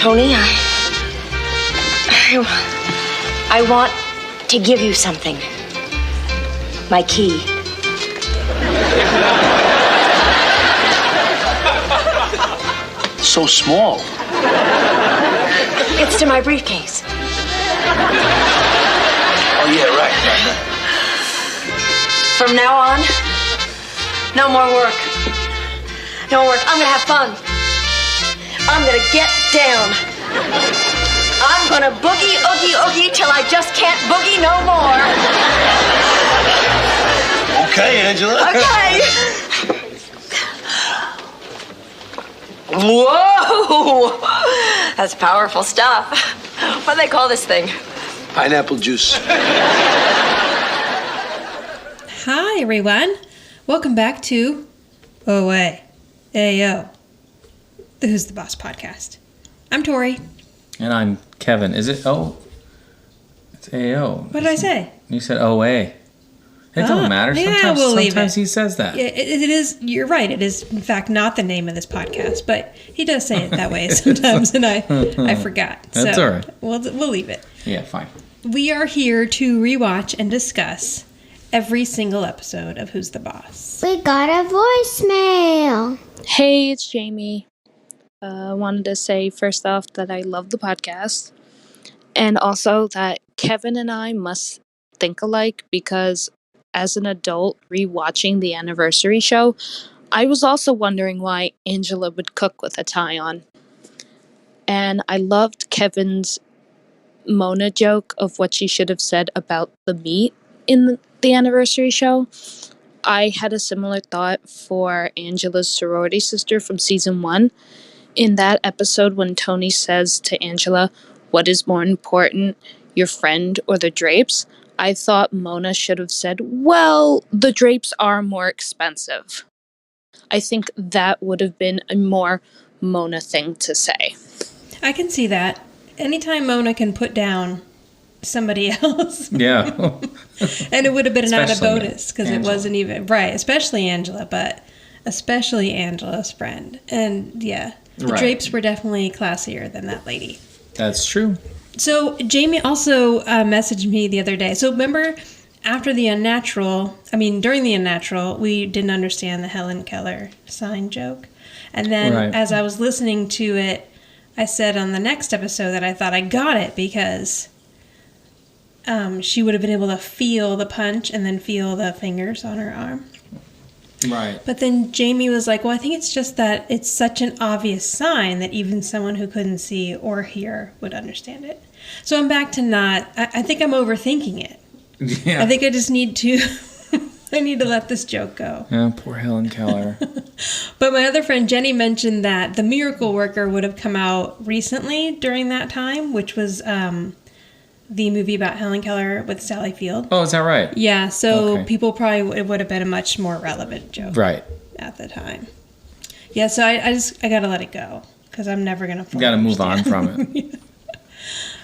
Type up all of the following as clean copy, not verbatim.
Tony, I want to give you something. My key. So small. It's to my briefcase. Oh, yeah, right. From now on, no more work. No more work. I'm gonna have fun. I'm gonna get down. I'm gonna boogie, oogie, oogie till I just can't boogie no more. Okay, Angela. Okay. Whoa! That's powerful stuff. What do they call this thing? Pineapple juice. Hi, everyone. Welcome back to OA. Ayo. The Who's the Boss podcast. I'm Tori. And I'm Kevin. Is it O? It's AO. What did I say? You said OA. It don't matter. Sometimes he says that. Yeah, it is. You're right. It is, in fact, not the name of this podcast, but he does say it that way sometimes, and I forgot. That's so all right. We'll leave it. Yeah, fine. We are here to rewatch and discuss every single episode of Who's the Boss. We got a voicemail. Hey, it's Jamie. Wanted to say first off that I love the podcast, and also that Kevin and I must think alike because as an adult rewatching the anniversary show, I was also wondering why Angela would cook with a tie on. And I loved Kevin's Mona joke of what she should have said about the meat in the anniversary show. I had a similar thought for Angela's sorority sister from season 1. In that episode when Tony says to Angela, "What is more important, your friend or the drapes?" I thought Mona should have said, "Well, the drapes are more expensive." I think that would have been a more Mona thing to say. I can see that. Anytime Mona can put down somebody else. Yeah. And it would have been an added Especially bonus because it Angela. wasn't even, right, especially Angela, but especially Angela's friend. And yeah, the Right. drapes were definitely classier than that lady. That's true. So Jamie also messaged me the other day. So remember, during the Unnatural, we didn't understand the Helen Keller sign joke. And then Right. as I was listening to it, I said on the next episode that I thought I got it because she would have been able to feel the punch and then feel the fingers on her arm. Right. But then Jamie was like, well, I think it's just that it's such an obvious sign that even someone who couldn't see or hear would understand it. So I'm back to I think I'm overthinking it. Yeah. I think I just need to, I need to let this joke go. Yeah, poor Helen Keller. But my other friend Jenny mentioned that The Miracle Worker would have come out recently during that time, which was the movie about Helen Keller with Sally Field. Oh, is that right? Yeah, so Okay. people probably, it would have been a much more relevant joke. Right. At the time. Yeah, so I gotta let it go because I'm never gonna. You got to move on from it.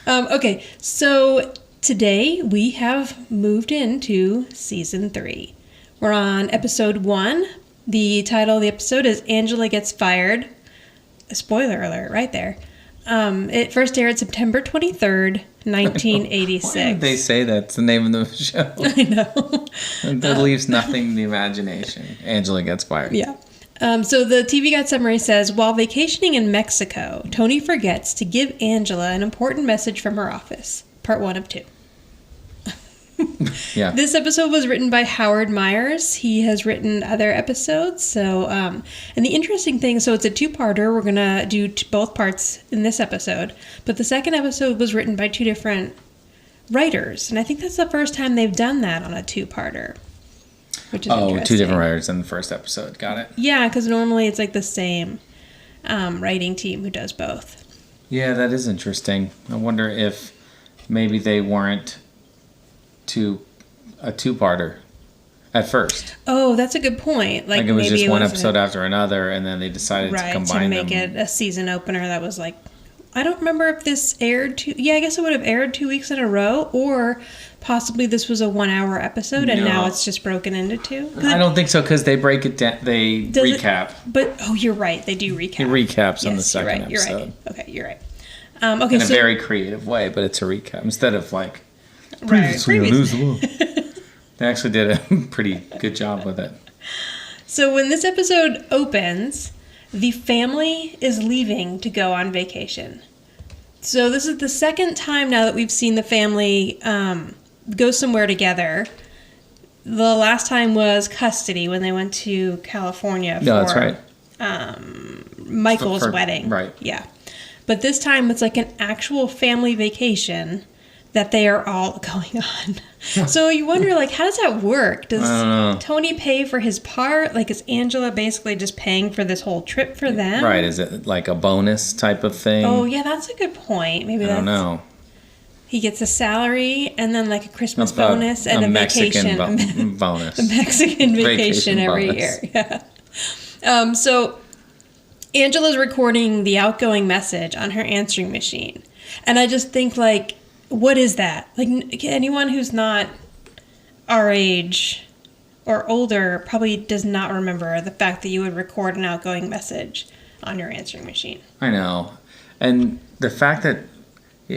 Okay, so today we have moved into season 3. We're on episode 1. The title of the episode is Angela Gets Fired. A spoiler alert right there. It first aired September 23rd, 1986. Why did they say that's the name of the show? I know. That leaves nothing to the imagination. Angela Gets Fired. Yeah. So the TV Guide summary says, while vacationing in Mexico, Tony forgets to give Angela an important message from her office. Part 1 of 2. Yeah. This episode was written by Howard Myers. He has written other episodes. So, and the interesting thing, so it's a 2-parter. We're going to do both parts in this episode. But the second episode was written by 2 different writers. And I think that's the first time they've done that on a 2-parter. Which is interesting. 2 different writers in the first episode. Got it. Yeah, because normally it's like the same writing team who does both. Yeah, that is interesting. I wonder if maybe they weren't a 2-parter at first. Oh, that's a good point. Like it was maybe just one wasn't- episode after another, and then they decided to combine to make them. it a season opener that was like, I don't remember if this aired I guess it would have aired 2 weeks in a row, or possibly this was a 1-hour episode and now it's just broken into 2. I don't think so, because they break it down. They Does it- recap. But you're right, they do recap. He recaps on the Yes, you're second right, you're episode. right. Okay, you're right. Okay, in a very creative way, but it's a recap instead of like previously on Lose the Law. They actually did a pretty good job with it. So when this episode opens, the family is leaving to go on vacation. So this is the second time now that we've seen the family go somewhere together. The last time was custody when they went to California for No, that's right. Michael's wedding. Right. Yeah. But this time it's like an actual family vacation that they are all going on. So you wonder, like, how does that work? Does Tony pay for his part? Like, is Angela basically just paying for this whole trip for them? Right. Is it like a bonus type of thing? Oh, yeah, that's a good point. Maybe I don't know. He gets a salary and then like a Christmas bonus and a Mexican vacation. bonus. A Mexican vacation every bonus. year. Yeah. So Angela's recording the outgoing message on her answering machine. And I just think, like, what is that? Like, anyone who's not our age or older probably does not remember the fact that you would record an outgoing message on your answering machine. I know. And the fact that,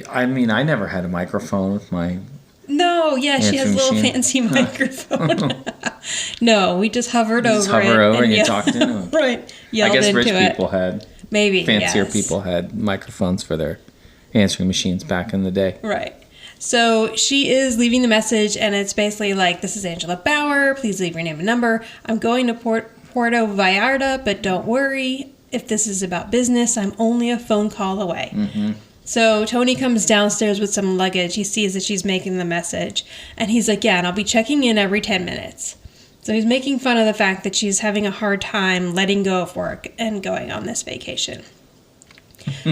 I mean, I never had a microphone with my No, yeah, she has a little machine. fancy microphone. No, we just hovered over it. Just hover over and you talked into it. Right. Yelled I guess into rich it. people had, Maybe, fancier yes. people had microphones for their answering machines back in the day. Right. So she is leaving the message, and it's basically like, this is Angela Bauer. Please leave your name and number. I'm going to Puerto Vallarta, but don't worry. If this is about business, I'm only a phone call away. Mm-hmm. So Tony comes downstairs with some luggage. He sees that she's making the message, and he's like, yeah, and I'll be checking in every 10 minutes. So he's making fun of the fact that she's having a hard time letting go of work and going on this vacation.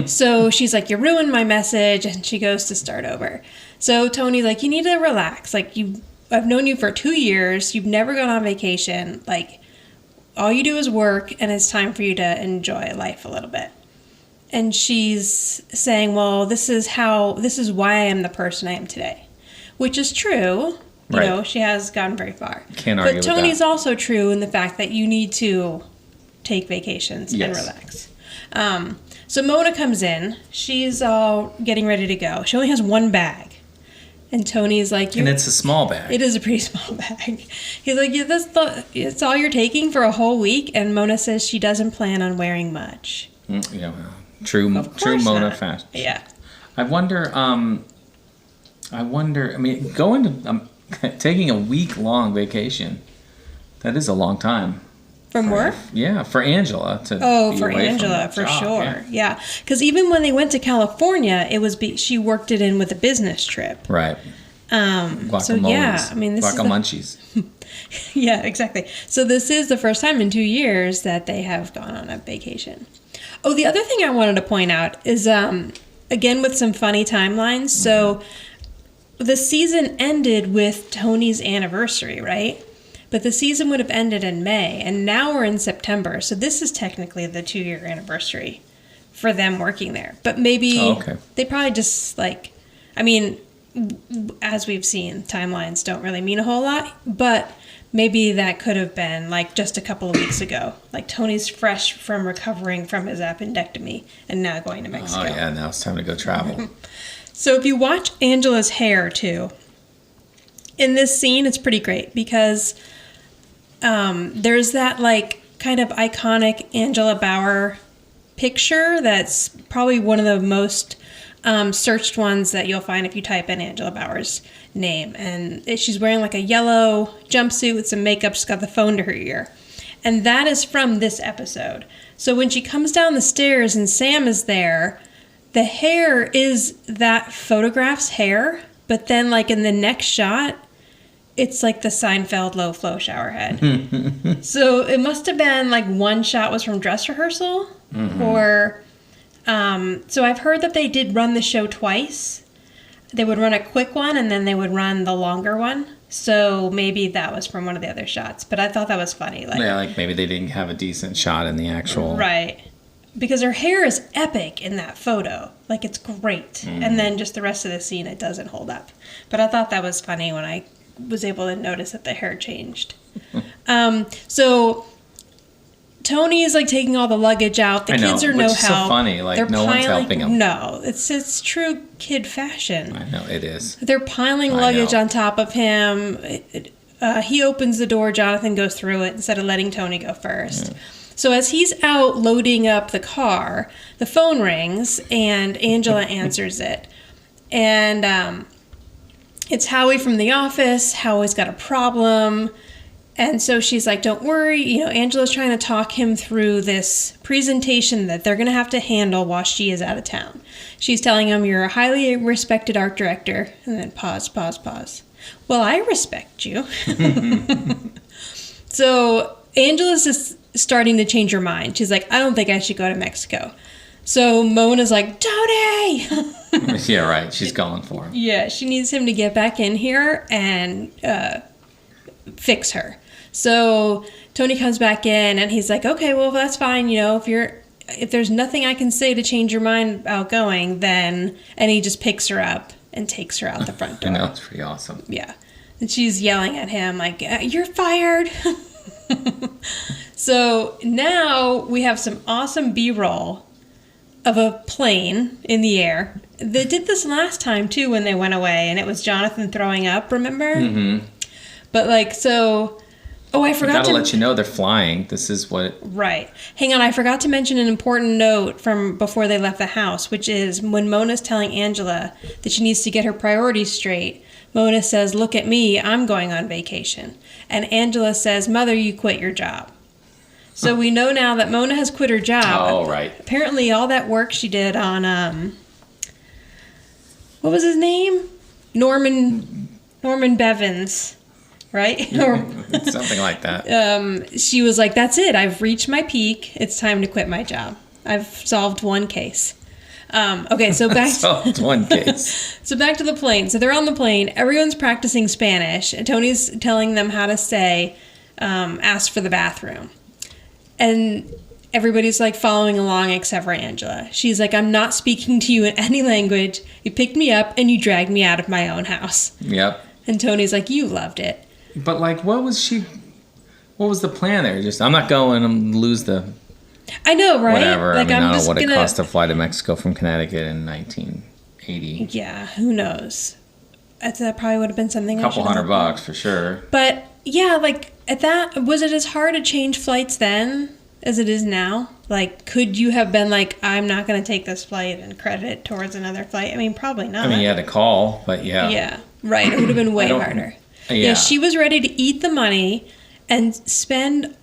So she's like, you ruined my message, and she goes to start over. So Tony's like, you need to relax. Like, I've known you for 2 years. You've never gone on vacation. Like, all you do is work, and it's time for you to enjoy life a little bit. And she's saying, well, this is why I am the person I am today, which is true. You know, she has gotten very far. Can't argue with that. But Tony's also true in the fact that you need to take vacations and relax. So Mona comes in. She's all getting ready to go. She only has one bag. And Tony's like... And it's a small bag. It is a pretty small bag. He's like, it's all you're taking for a whole week? And Mona says she doesn't plan on wearing much. True Mona fashion. Yeah. I wonder, I mean, taking a week-long vacation, that is a long time. From work? Yeah, for Angela to be for away Angela, from for job, sure. Yeah. Because even when they went to California, it was she worked it in with a business trip. Right. So yeah, I mean, this Guacamunchies. Yeah, exactly. So this is the first time in 2 years that they have gone on a vacation. Oh, the other thing I wanted to point out is, again, with some funny timelines. So the season ended with Tony's anniversary, right? But the season would have ended in May, and now we're in September. So this is technically the 2-year anniversary for them working there. But maybe they probably just, like, I mean, as we've seen, timelines don't really mean a whole lot. But maybe that could have been, like, just a couple of weeks ago. Like, Tony's fresh from recovering from his appendectomy and now going to Mexico. Oh, yeah, now it's time to go travel. So if you watch Angela's hair, too, in this scene, it's pretty great because there's that, like, kind of iconic Angela Bauer picture that's probably one of the most searched ones that you'll find if you type in Angela Bauer's name. And she's wearing, like, a yellow jumpsuit with some makeup. She's got the phone to her ear. And that is from this episode. So when she comes down the stairs and Sam is there, the hair is that photograph's hair, but then, like, in the next shot, it's like the Seinfeld low flow shower head. So it must have been like one shot was from dress rehearsal, or so I've heard that they did run the show twice. They would run a quick one and then they would run the longer one. So maybe that was from one of the other shots. But I thought that was funny. Like, yeah, like maybe they didn't have a decent shot in the actual... Right. Because her hair is epic in that photo. Like, it's great. And then just the rest of the scene, it doesn't hold up. But I thought that was funny when I was able to notice that the hair changed. So Tony is like taking all the luggage out. The kids are no help. Which is so funny. Like, They're no one's helping them. No, it's true kid fashion. I know, it is. They're piling luggage on top of him. He opens the door. Jonathan goes through it instead of letting Tony go first. Yeah. So as he's out loading up the car, the phone rings, and Angela answers it. And it's Howie from the office. Howie's got a problem. And so she's like, don't worry. Angela's trying to talk him through this presentation that they're going to have to handle while she is out of town. She's telling him, you're a highly respected art director. And then pause. Well, I respect you. So Angela's just starting to change her mind. She's like, I don't think I should go to Mexico. So Mona's like, Tony! Yeah, right. She's going for him. Yeah, she needs him to get back in here and fix her. So Tony comes back in and he's like, okay, well, that's fine. If there's nothing I can say to change your mind about going, then, and he just picks her up and takes her out the front door. I know, it's pretty awesome. Yeah. And she's yelling at him like, you're fired. So now we have some awesome B-roll of a plane in the air. They did this last time too when they went away, and it was Jonathan throwing up, remember? Mm-hmm. But I forgot to let you know they're flying. This is what... Right. Hang on, I forgot to mention an important note from before they left the house, which is when Mona's telling Angela that she needs to get her priorities straight, Mona says, look at me, I'm going on vacation. And Angela says, Mother, you quit your job. So we know now that Mona has quit her job. Oh, right. Apparently all that work she did on, what was his name? Norman Bevins, right? Something like that. She was like, that's it. I've reached my peak. It's time to quit my job. I've solved one case. Okay, so back solved one case. So back to the plane. So they're on the plane. Everyone's practicing Spanish. And Tony's telling them how to say, ask for the bathroom. And everybody's like following along except for Angela. She's like, I'm not speaking to you in any language. You picked me up and you dragged me out of my own house. Yep. And Tony's like, you loved it. But what was the plan there? Just, I'm not going, I'm lose the... I know, right? Whatever. Like, I don't know what it cost to fly to Mexico from Connecticut in 1980. Yeah, who knows? That probably would have been something. A couple $100 for sure. But yeah, at that, was it as hard to change flights then as it is now? Could you have been like, I'm not going to take this flight and credit it towards another flight? I mean, probably not. You had to call, but yeah. Yeah, right. It would have been way harder. Yeah, she was ready to eat the money and spend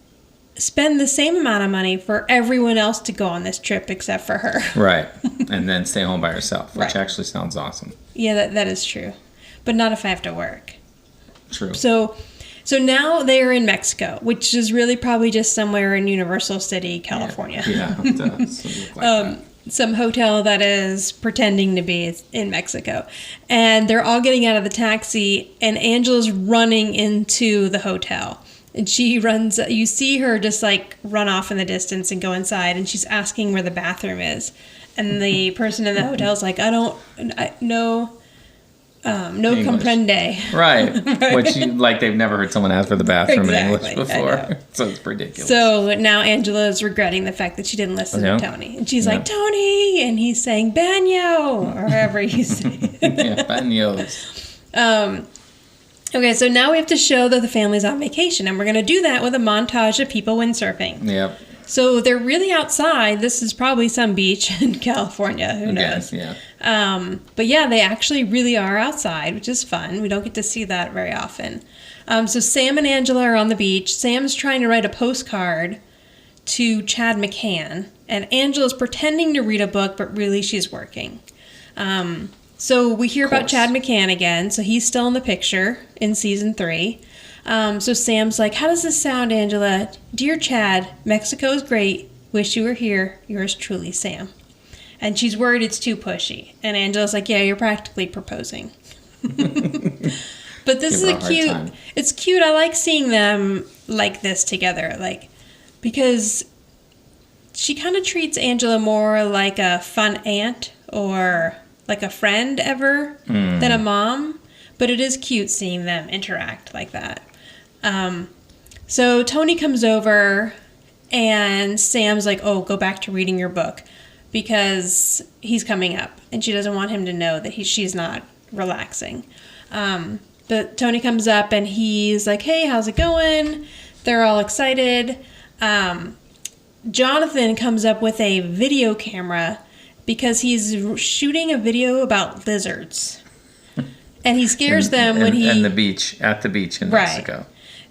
the same amount of money for everyone else to go on this trip except for her. Right. And then stay home by herself, which actually sounds awesome. Yeah, that is true. But not if I have to work. True. So now they are in Mexico, which is really probably just somewhere in Universal City, California. Yeah, it does. Look like some hotel that is pretending to be in Mexico. And they're all getting out of the taxi, and Angela's running into the hotel. And she runs, you see her just run off in the distance and go inside, and she's asking where the bathroom is. And the person in the hotel is like, no comprende. Right. Which, they've never heard someone ask for the bathroom in English before. So it's ridiculous. So now Angela is regretting the fact that she didn't listen to Tony. And she's like, Tony! And he's saying, Banyo! Or however you say it. Yeah, Banyos. Okay, so now we have to show that the family's on vacation. And we're going to do that with a montage of people windsurfing. Yep. So they're really outside. This is probably some beach in California. Who knows? Yeah. But yeah, they actually really are outside, which is fun. We don't get to see that very often. So Sam and Angela are on the beach. Sam's trying to write a postcard to Chad McCann. And Angela's pretending to read a book, but really she's working. So we hear about Chad McCann again. So he's still in the picture in season 3. So Sam's like, how does this sound, Angela? Dear Chad, Mexico is great. Wish you were here. Yours truly, Sam. And she's worried it's too pushy. And Angela's like, yeah, you're practically proposing. But this is cute. Time. It's cute. I like seeing them like this together. Because she kind of treats Angela more like a fun aunt or like a friend ever than a mom. But it is cute seeing them interact like that. So Tony comes over And Sam's like, oh, go back to reading your book because he's coming up. And she doesn't want him to know that she's not relaxing. But Tony comes up and he's like, hey, how's it going? They're all excited. Jonathan comes up with a video camera because he's shooting a video about lizards. And he scares them when he... at the beach in Mexico.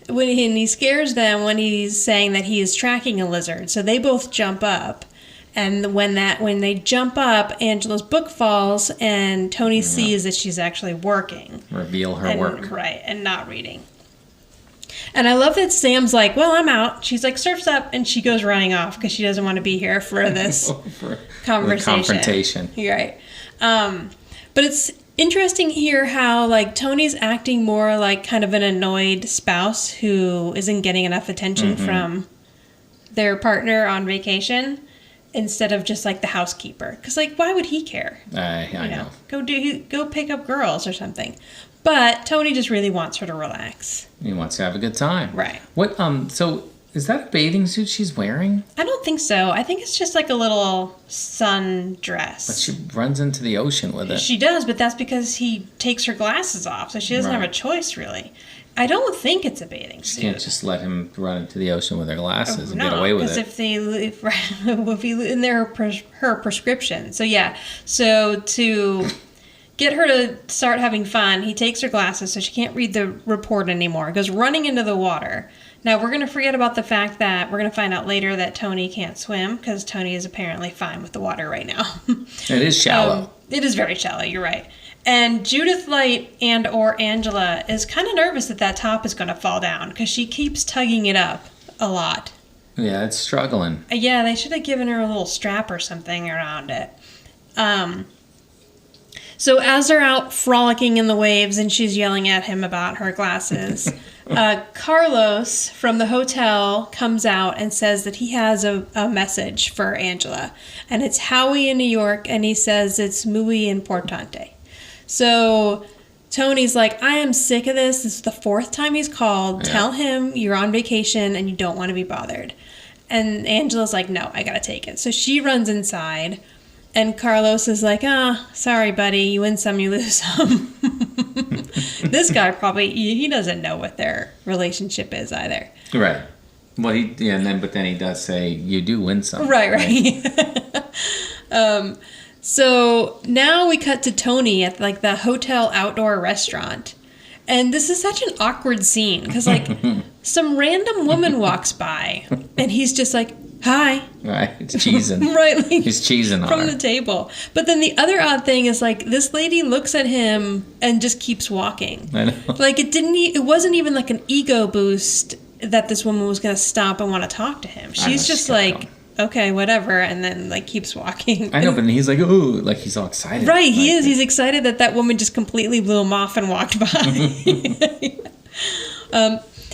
And he scares them when he's saying that he is tracking a lizard. So they both jump up. And when they jump up, Angela's book falls, and Tony sees that she's actually working. Reveal her work. Right, and not reading. And I love that Sam's like, well, I'm out. She's like, surf's up, and she goes running off because she doesn't want to be here for this conversation. Confrontation. You're right. But it's interesting here how, like, Tony's acting more like kind of an annoyed spouse who isn't getting enough attention from their partner on vacation instead of just, like, the housekeeper. Because, like, why would he care? I know. Go pick up girls or something. But Tony just really wants her to relax. He wants to have a good time. Right. What? So is that a bathing suit she's wearing? I don't think so. I think it's just like a little sun dress. But she runs into the ocean with it. She does, but that's because he takes her glasses off, so she doesn't have a choice, really. I don't think it's a bathing suit. She can't just let him run into the ocean with her glasses and get away with it. If they're her prescription. So yeah, so to get her to start having fun, he takes her glasses so she can't read the report anymore. Goes running into the water. Now we're going to forget about the fact that we're going to find out later that Tony can't swim because Tony is apparently fine with the water right now. It is shallow. It is very shallow. You're right. And Judith Light and or Angela is kind of nervous that top is going to fall down because she keeps tugging it up a lot. Yeah, it's struggling. Yeah, they should have given her a little strap or something around it. So as they're out frolicking in the waves and she's yelling at him about her glasses, Carlos from the hotel comes out and says that he has a message for Angela. And it's Howie in New York, and he says it's muy importante. So Tony's like, I am sick of this. This is the 4th time he's called. Yeah. Tell him you're on vacation and you don't want to be bothered. And Angela's like, no, I got to take it. So she runs inside. And Carlos is like, sorry, buddy. You win some, you lose some. This guy he doesn't know what their relationship is either. Right. Well, but then he does say, you do win some. Right. So now we cut to Tony at, like, the hotel outdoor restaurant. And this is such an awkward scene because, like, some random woman walks by and he's just like, hi. Right, it's cheesing. Right, like, he's cheesing on from her. the table. But then the other odd thing is, like, this lady looks at him and just keeps walking. I know. Like, it wasn't even like an ego boost that this woman was going to stop and want to talk to him. She's just like, okay, whatever, and then, like, keeps walking. I know, but he's like, ooh, like, he's all excited. Right, he is. He's excited that woman just completely blew him off and walked by.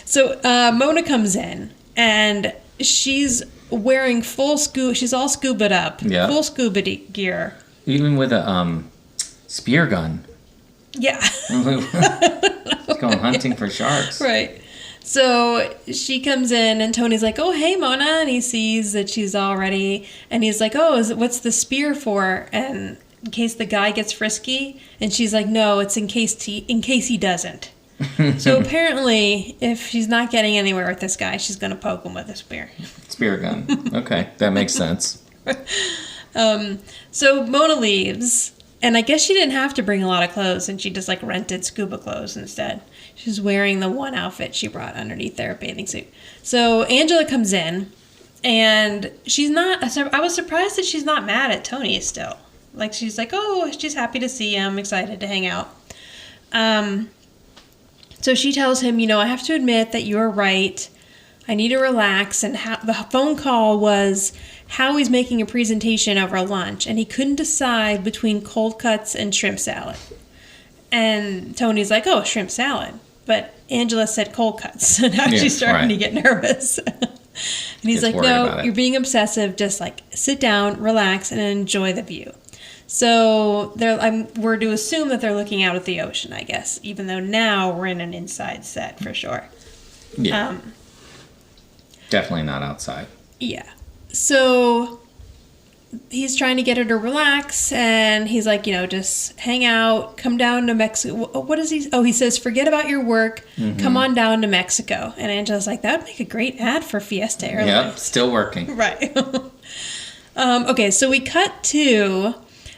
So Mona comes in, and she's wearing she's all scuba up. Yeah. Full scuba gear. Even with a spear gun. Yeah. She's going hunting for sharks. Right. So she comes in and Tony's like, oh, hey, Mona. And he sees that she's all ready. And he's like, oh, what's the spear for? And in case the guy gets frisky. And she's like, no, it's in case he doesn't. So apparently, if she's not getting anywhere with this guy, she's going to poke him with a spear. Spear gun. Okay, that makes sense. So Mona leaves. And I guess she didn't have to bring a lot of clothes, and she just, like, rented scuba clothes instead. She's wearing the one outfit she brought underneath their bathing suit. So Angela comes in, and she's not... I was surprised that she's not mad at Tony still. Like, she's like, oh, she's happy to see him, excited to hang out. So she tells him, I have to admit that you're right. I need to relax. And the phone call was... Howie's making a presentation over lunch, and he couldn't decide between cold cuts and shrimp salad. And Tony's like, oh, shrimp salad. But Angela said cold cuts, so now she's starting to get nervous. And he's like, no, you're being obsessive. Just, like, sit down, relax, and enjoy the view. So we're to assume that they're looking out at the ocean, I guess, even though now we're in an inside set for sure. Yeah. Definitely not outside. Yeah. So he's trying to get her to relax, and he's like, just hang out, come down to Mexico. What is he? Oh, he says, forget about your work, come on down to Mexico. And Angela's like, that would make a great ad for Fiesta Airlines. Yep, still working. Right. Okay, so we cut to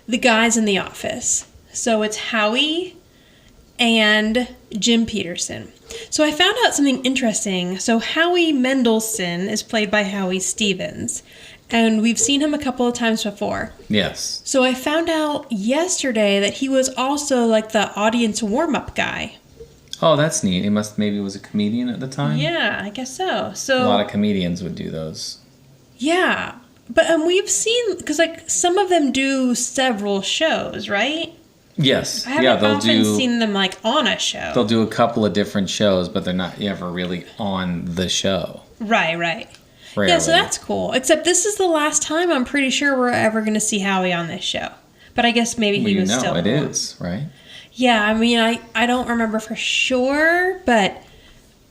the guys in the office. So it's Howie and Jim Peterson. So I found out something interesting. So Howie Mendelson is played by Howie Stevens, and we've seen him a couple of times before. Yes. So I found out yesterday that he was also like the audience warm-up guy. Oh, that's neat. He maybe was a comedian at the time? Yeah, I guess so. So a lot of comedians would do those. Yeah. But we've seen, because like some of them do several shows, right? Yes. I haven't often seen them like on a show. They'll do a couple of different shows, but they're not ever really on the show. Right. Rarely. Yeah, so that's cool. Except this is the last time I'm pretty sure we're ever going to see Howie on this show. But I guess maybe he was still. It is, right? Yeah, I mean, I don't remember for sure, but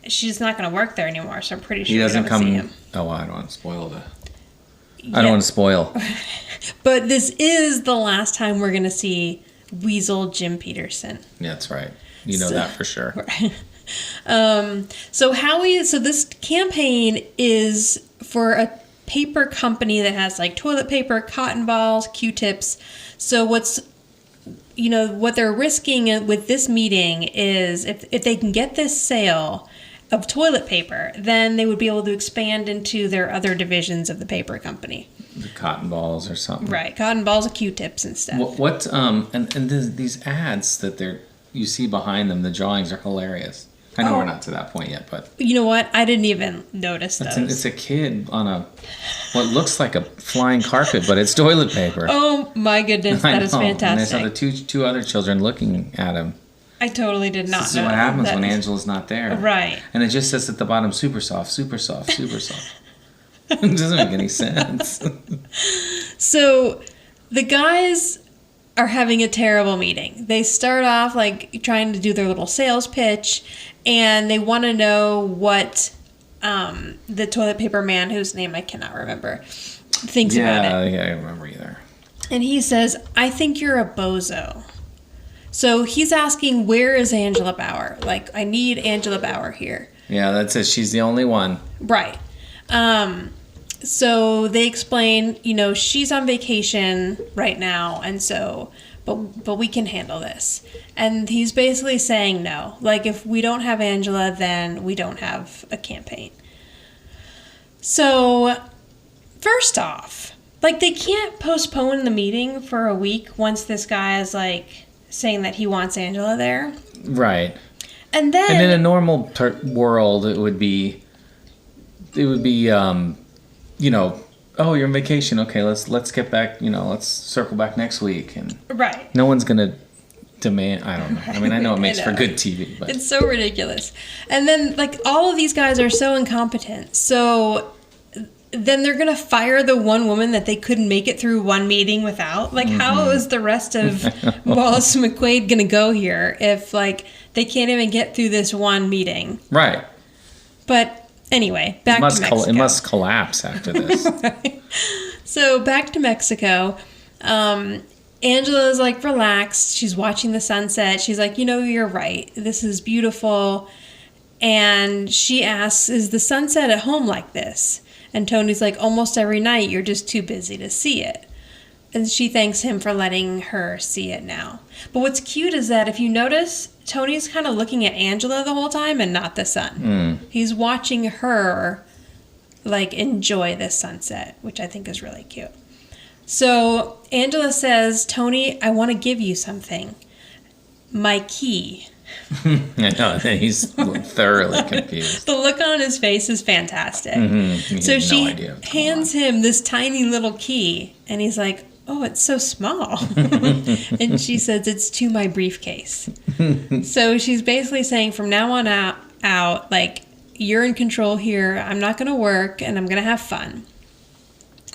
she's not going to work there anymore, so I'm pretty sure he doesn't come. See him. Oh, I don't want to spoil the. I don't want to spoil. But this is the last time we're going to see Weasel Jim Peterson. Yeah, that's right. You know that for sure. Right. So this campaign is for a paper company that has like toilet paper, cotton balls, Q-tips. So what they're risking with this meeting is if they can get this sale of toilet paper, then they would be able to expand into their other divisions of the paper company. The cotton balls or something. Right, cotton balls of Q-tips and stuff. These ads that you see behind them, the drawings are hilarious. I know we're not to that point yet, but you know what? I didn't even notice those. It's a kid on what looks like a flying carpet, but it's toilet paper. Oh my goodness, that is fantastic. And there's two other children looking at him. I totally did not know. This is what happens when Angela's not there. Right. And it just says at the bottom, super soft, super soft, super soft. It doesn't make any sense. So the guys are having a terrible meeting. They start off like trying to do their little sales pitch, and they want to know what the toilet paper man, whose name I cannot remember, thinks about it. Yeah, I don't remember either. And he says, I think you're a bozo. So he's asking, where is Angela Bauer? Like, I need Angela Bauer here. Yeah, that's it. She's the only one. Right. So they explain, she's on vacation right now, and so, but we can handle this. And he's basically saying no. Like, if we don't have Angela, then we don't have a campaign. So, first off, like, they can't postpone the meeting for a week once this guy is, like, saying that he wants Angela there. Right. And then... And in a normal world, it would be... oh, you're on vacation. Okay, let's get back, let's circle back next week. And right. No one's going to demand, I don't know. I mean, I know it makes for good TV, but it's so ridiculous. And then, like, all of these guys are so incompetent. So then they're going to fire the one woman that they couldn't make it through one meeting without. Like, how is the rest of Wallace and McQuaid going to go here if, like, they can't even get through this one meeting? Right. But anyway, back to Mexico. It must collapse after this. Right. So back to Mexico. Angela is like relaxed. She's watching the sunset. She's like, you're right. This is beautiful. And she asks, is the sunset at home like this? And Tony's like, almost every night. You're just too busy to see it. And she thanks him for letting her see it now. But what's cute is that if you notice, Tony's kind of looking at Angela the whole time and not the sun. He's watching her, like, enjoy this sunset, which I think is really cute. So Angela says, Tony, I want to give you something. My key. I know, he's thoroughly confused. The look on his face is fantastic. So she hands him this tiny little key, and he's like, oh, it's so small. And she says, it's to my briefcase. So she's basically saying from now on out, like, you're in control here. I'm not going to work, and I'm going to have fun.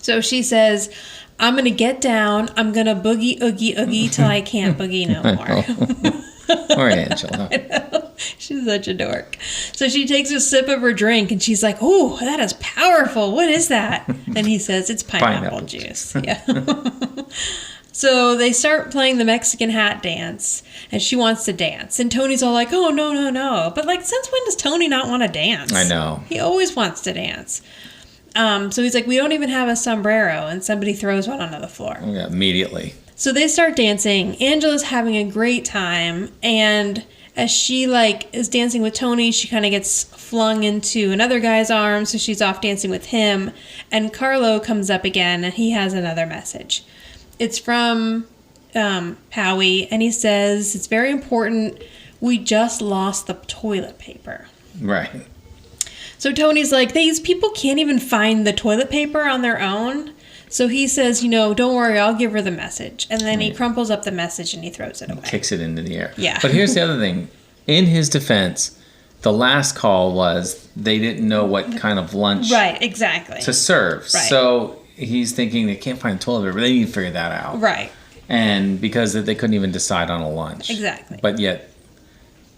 So she says, I'm going to get down. I'm going to boogie, oogie, oogie till I can't boogie no more. Poor Angela. I know. She's such a dork. So she takes a sip of her drink and she's like, "Oh, that is powerful. What is that?" And he says, "It's pineapple juice." Yeah. So they start playing the Mexican hat dance, and she wants to dance. And Tony's all like, "Oh, no, no, no." But, like, since when does Tony not want to dance? I know. He always wants to dance. So he's like, "We don't even have a sombrero." And somebody throws one onto the floor. Yeah, immediately. So they start dancing. Angela's having a great time. And as she, like, is dancing with Tony, she kind of gets flung into another guy's arms. So she's off dancing with him. And Carlo comes up again, and he has another message. It's from Howie, and he says, "It's very important. We just lost the toilet paper." Right. So Tony's like, "These people can't even find the toilet paper on their own." So he says, "Don't worry, I'll give her the message." And then he crumples up the message and he throws it away. Kicks it into the air. Yeah. But here's the other thing. In his defense, the last call was they didn't know what kind of lunch Right, exactly. to serve. Right. So he's thinking they can't find toilet paper. They need to figure that out. Right. And because they couldn't even decide on a lunch. Exactly. But yet,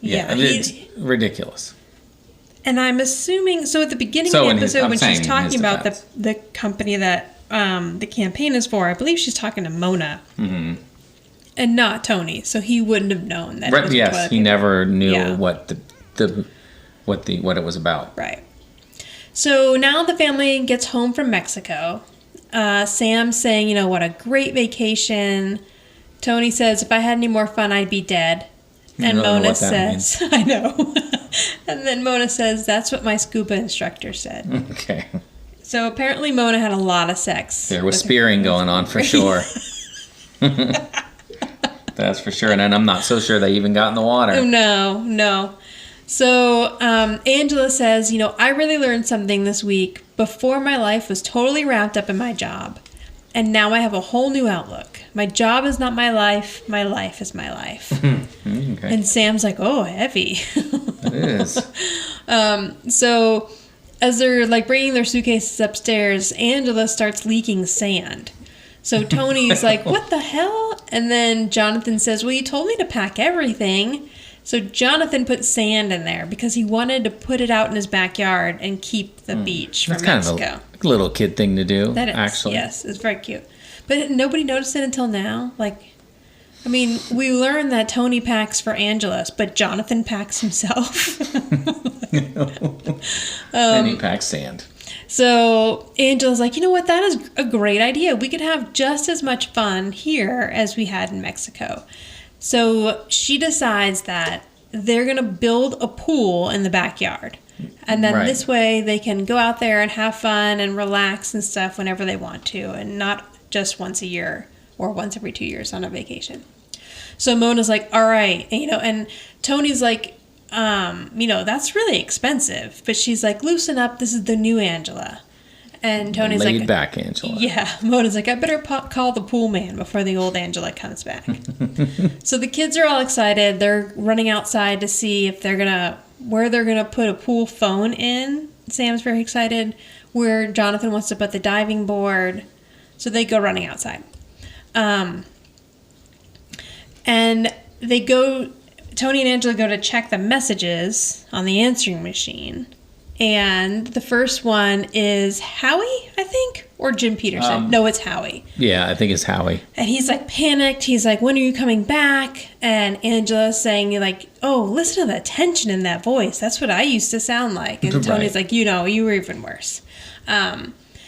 it's ridiculous. And I'm assuming, so at the beginning So of in the his- episode, I'm when saying she's in talking his about defense. the company that the campaign is for, I believe she's talking to Mona. Mm-hmm. And not Tony, so he wouldn't have known that. Right, it was yes, toilet he paper. never knew Yeah. what it was about. Right. So now the family gets home from Mexico. Sam's saying, "What a great vacation." Tony says, "If I had any more fun, I'd be dead." And I don't know Mona what that says, "I know." And then Mona says, "That's what my scuba instructor said." Okay. So apparently Mona had a lot of sex. There was spearing going on for sure. That's for sure. And I'm not so sure they even got in the water. No. So Angela says, "I really learned something this week. Before, my life was totally wrapped up in my job. And now I have a whole new outlook. My job is not my life is my life." Okay. And Sam's like, "Oh, heavy." It is. So as they're, like, bringing their suitcases upstairs, Angela starts leaking sand. So Tony's like, "What the hell?" And then Jonathan says, "Well, you told me to pack everything." So Jonathan put sand in there because he wanted to put it out in his backyard and keep the beach from That's kind Mexico. of a little kid thing to do, That is, actually. yes, it's very cute. But nobody noticed it until now. We learned that Tony packs for Angela's, but Jonathan packs himself. And he packs sand. So Angela's like, "You know what? That is a great idea. We could have just as much fun here as we had in Mexico." So she decides that they're going to build a pool in the backyard. And then Right. this way they can go out there and have fun and relax and stuff whenever they want to, and not just once a year or once every 2 years on a vacation. So Mona's like, "All right." And Tony's like, "That's really expensive." But she's like, "Loosen up. This is the new Angela." And Tony's Laid like, back Angela. "Yeah." Mona's like, "I better call the pool man before the old Angela comes back." So the kids are all excited. They're running outside to see if where they're gonna put a pool phone in. Sam's very excited. Where Jonathan wants to put the diving board. So they go running outside. And they go, Tony and Angela go to check the messages on the answering machine. And the first one is Howie, I think, or Jim Peterson. No, it's Howie. Yeah, I think it's Howie. And he's like panicked. He's like, "When are you coming back?" And Angela's saying, like, "Oh, listen to the tension in that voice. That's what I used to sound like." And Tony's like, "You were even worse."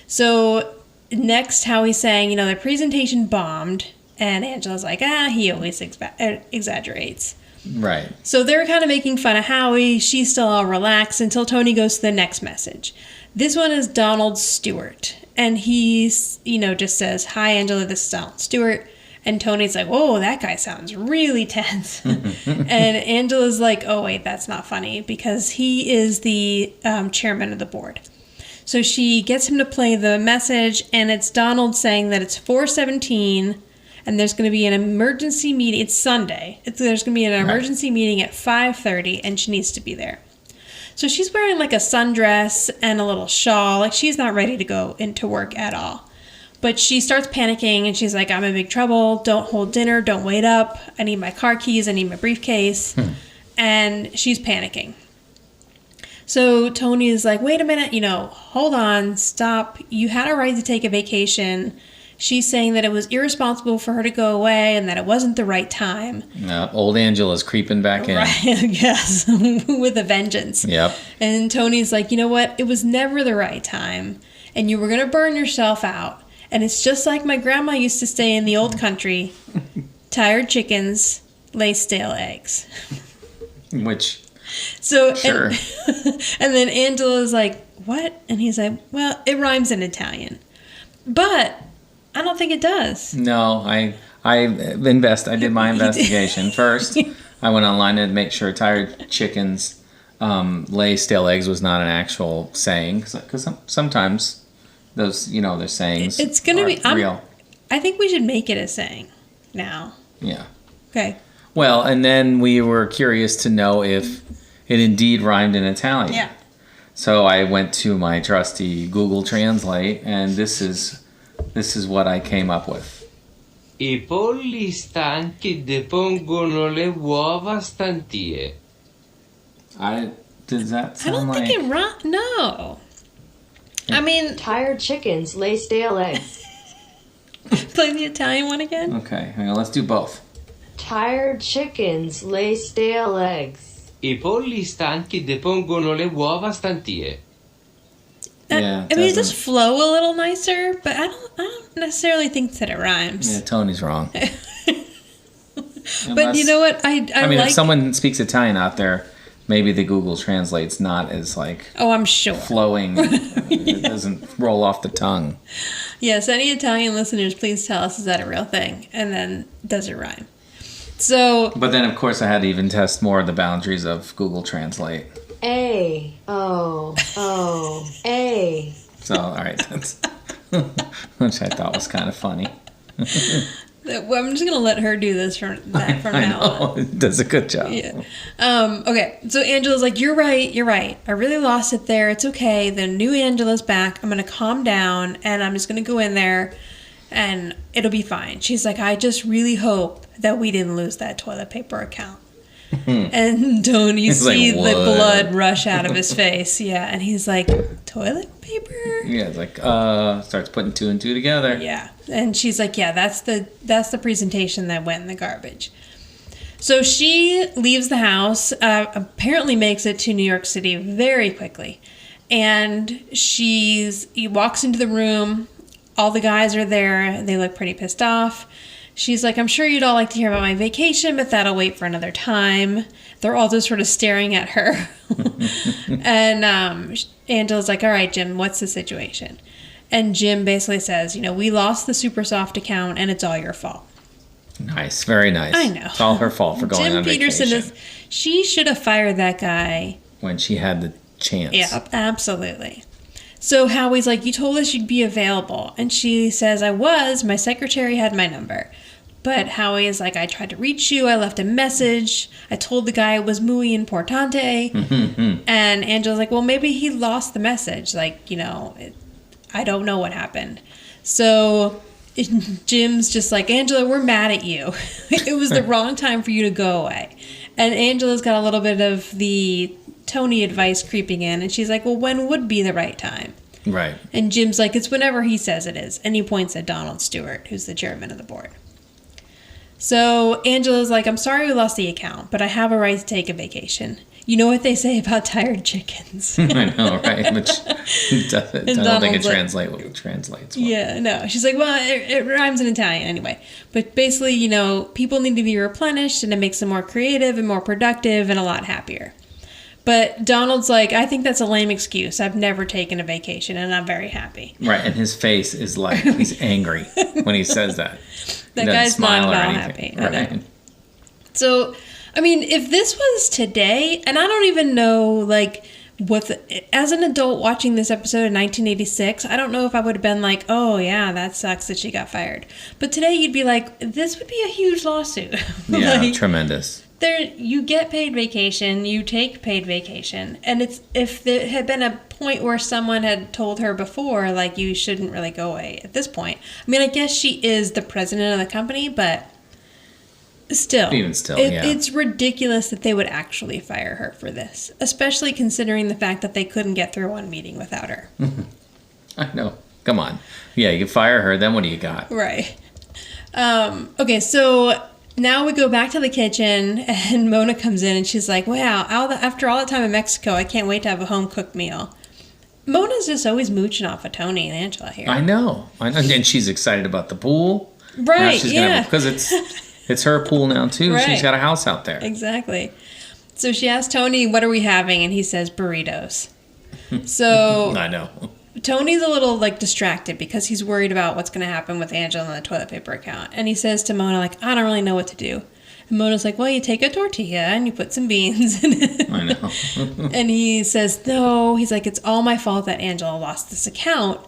So next, Howie's saying, "The presentation bombed." And Angela's like, "He always exaggerates." Right. So they're kind of making fun of Howie. She's still all relaxed until Tony goes to the next message. This one is Donald Stewart. And he's, just says, "Hi, Angela, this is Donald Stewart." And Tony's like, "Oh, that guy sounds really tense." And Angela's like, "Oh, wait, that's not funny," because he is the chairman of the board. So she gets him to play the message, and it's Donald saying that it's 4:17, and there's going to be an emergency meeting. It's Sunday. There's going to be an emergency meeting at 5:30, and she needs to be there. So she's wearing like a sundress and a little shawl. Like, she's not ready to go into work at all. But she starts panicking, and she's like, "I'm in big trouble. Don't hold dinner. Don't wait up. I need my car keys. I need my briefcase." and she's panicking. So Tony is like, wait a minute, hold on, stop. You had a right to take a vacation. She's saying that it was irresponsible for her to go away and that it wasn't the right time. No, old Angela's creeping back in. Right, yes, with a vengeance. Yep. And Tony's like, you know what? It was never the right time, and you were going to burn yourself out. And it's just like my grandma used to say in the old country, tired chickens lay stale eggs. Which, so, sure. And then Angela's like, what? And he's like, well, it rhymes in Italian. But I don't think it does. No, I did my investigation. First, I went online to make sure tired chickens lay stale eggs was not an actual saying. Because sometimes those, they're sayings. It's going to be real. I think we should make it a saying now. Yeah. Okay. Well, and then we were curious to know if it indeed rhymed in Italian. Yeah. So I went to my trusty Google Translate, and this is what I came up with. I polli stanchi depongono le uova stantie. Does that sound I don't think it rhymes. No. I mean, Tired chickens lay stale eggs. play the Italian one again. Okay, hang on, let's do both. Tired chickens lay stale eggs. I polli stanchi depongono le uova stantie. Yeah, I mean, it does flow a little nicer, but I don't necessarily think that it rhymes. Yeah, Tony's wrong. But you know what? I mean, like, if someone speaks Italian out there, maybe the Google Translate's not as oh, I'm sure. flowing. It doesn't roll off the tongue. Yes, any Italian listeners, please tell us, is that a real thing? And then, does it rhyme? So, But then, of course, I had to even test more of the boundaries of Google Translate. A, O, O, A. So, all right, that's which I thought was kind of funny. well, I'm just going to let her do this from I now know. on. It does a good job. Yeah. Okay, so Angela's like, you're right. I really lost it there. It's okay. The new Angela's back. I'm going to calm down, and I'm just going to go in there, and it'll be fine. She's like, I just really hope that we didn't lose that toilet paper account. And Tony, you see like, the blood rush out of his face. Yeah, and he's like, toilet paper? Yeah, it's like, starts putting two and two together. Yeah, and she's like, yeah, that's the presentation that went in the garbage. So she leaves the house, apparently makes it to New York City very quickly. And he walks into the room. All the guys are there. They look pretty pissed off. She's like, I'm sure you'd all like to hear about my vacation, but that'll wait for another time. They're all just sort of staring at her. And Angela's like, all right, Jim, what's the situation? And Jim basically says, we lost the Supersoft account, and it's all your fault. Nice, very nice. I know. It's all her fault for going on vacation. Jim Peterson she should have fired that guy. When she had the chance. Yeah, absolutely. So Howie's like, you told us you'd be available. And she says, I was. My secretary had my number. But Howie is like, I tried to reach you. I left a message. I told the guy it was muy importante. And Angela's like, well, maybe he lost the message. Like, I don't know what happened. So Jim's just like, Angela, we're mad at you. It was the wrong time for you to go away. And Angela's got a little bit of the Tony advice creeping in. And she's like, well, when would be the right time? Right. And Jim's like, it's whenever he says it is. And he points at Donald Stewart, who's the chairman of the board. So Angela's like, I'm sorry we lost the account, but I have a right to take a vacation. You know what they say about tired chickens. I know, right? Which I don't think it translates well. Yeah, no. She's like, well, it rhymes in Italian anyway. But basically, people need to be replenished, and it makes them more creative and more productive and a lot happier. But Donald's like, I think that's a lame excuse. I've never taken a vacation, and I'm very happy. Right, and his face is like he's angry when he says that. That guy's not at all happy. Right. So, I mean, if this was today, and I don't even know, as an adult watching this episode in 1986, I don't know if I would have been like, oh, yeah, that sucks that she got fired. But today you'd be like, this would be a huge lawsuit. Yeah, tremendous. You get paid vacation, you take paid vacation, and if there had been a point where someone had told her before, you shouldn't really go away at this point. I mean, I guess she is the president of the company, but Still. Even still, yeah. It's ridiculous that they would actually fire her for this, especially considering the fact that they couldn't get through one meeting without her. I know. Come on. Yeah, you fire her, then what do you got? Right. Okay, so now we go back to the kitchen, and Mona comes in, and she's like, wow, after all that time in Mexico, I can't wait to have a home-cooked meal. Mona's just always mooching off of Tony and Angela here. I know. And she's excited about the pool. Right, now she's yeah. Because it's her pool now, too. Right. She's got a house out there. Exactly. So she asks Tony, what are we having? And he says burritos. So I know. Tony's a little, distracted because he's worried about what's going to happen with Angela and the toilet paper account. And he says to Mona, I don't really know what to do. And Mona's like, well, you take a tortilla and you put some beans in it. I know. And he says, no. He's like, it's all my fault that Angela lost this account.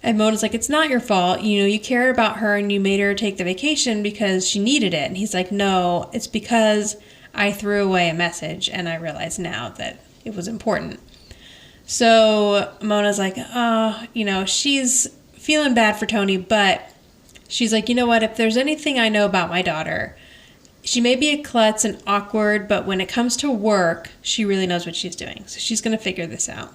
And Mona's like, it's not your fault. You cared about her and you made her take the vacation because she needed it. And he's like, no, it's because I threw away a message and I realize now that it was important. So Mona's like, she's feeling bad for Tony, but she's like, you know what? If there's anything I know about my daughter, she may be a klutz and awkward, but when it comes to work, she really knows what she's doing. So she's going to figure this out.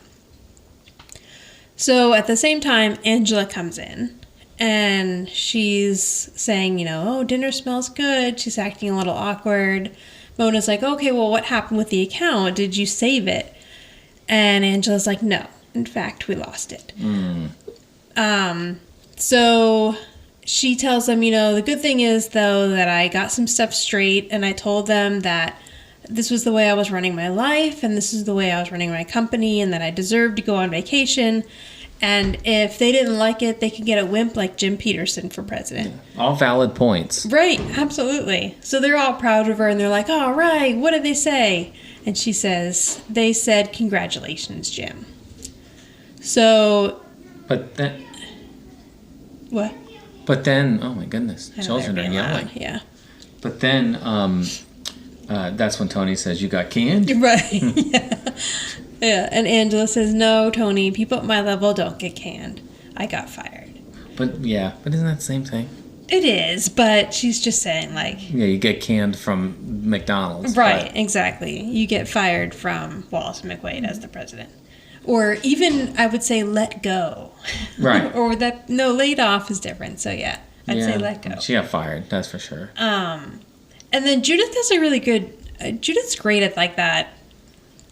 So at the same time, Angela comes in and she's saying, oh, dinner smells good. She's acting a little awkward. Mona's like, okay, well, what happened with the account? Did you save it? And Angela's like, no. In fact, we lost it. So she tells them, the good thing is, though, that I got some stuff straight and I told them that this was the way I was running my life and this is the way I was running my company and that I deserved to go on vacation. And if they didn't like it, they could get a wimp like Jim Peterson for president. All valid points. Right, absolutely. So they're all proud of her and they're like, all right, what did they say? And she says, they said, congratulations, Jim. So... But then... What? But then, oh my goodness, children are yelling. Yeah. But then, that's when Tony says, you got canned? Right, yeah. Yeah, and Angela says, no, Tony, people at my level don't get canned. I got fired. But isn't that the same thing? It is, but she's just saying, Yeah, you get canned from McDonald's. Right, exactly. You get fired from Wallace and McWade as the president. Or even, I would say, let go. Right. Or laid off is different, so yeah. I'd say let go. She got fired, that's for sure. And then Judith has a really good... Judith's great at, that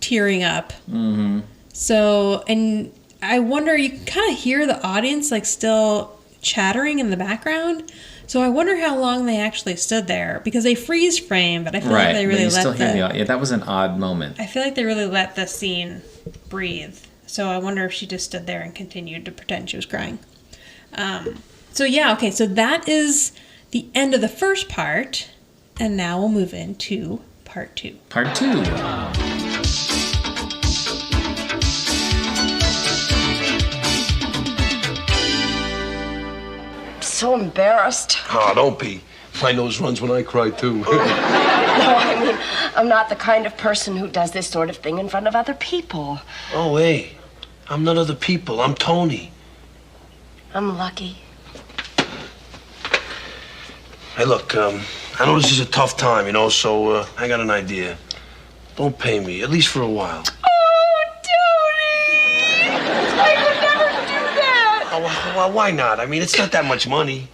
tearing up. Mm-hmm. So, and I wonder, you can kind of hear the audience, still chattering in the background. So I wonder how long they actually stood there, because they freeze frame, but I feel like they really that was an odd moment. I feel like they really let the scene breathe. So I wonder if she just stood there and continued to pretend she was crying. So that is the end of the first part, and now we'll move into part 2. Part 2. So embarrassed. Oh, don't be. My nose runs when I cry, too. No, I mean, I'm not the kind of person who does this sort of thing in front of other people. Oh, hey. I'm not other people. I'm Tony. I'm lucky. Hey, look, I know this is a tough time, so I got an idea. Don't pay me, at least for a while. Oh, Tony! I would never do that! Oh, well, why not? I mean, it's not that much money.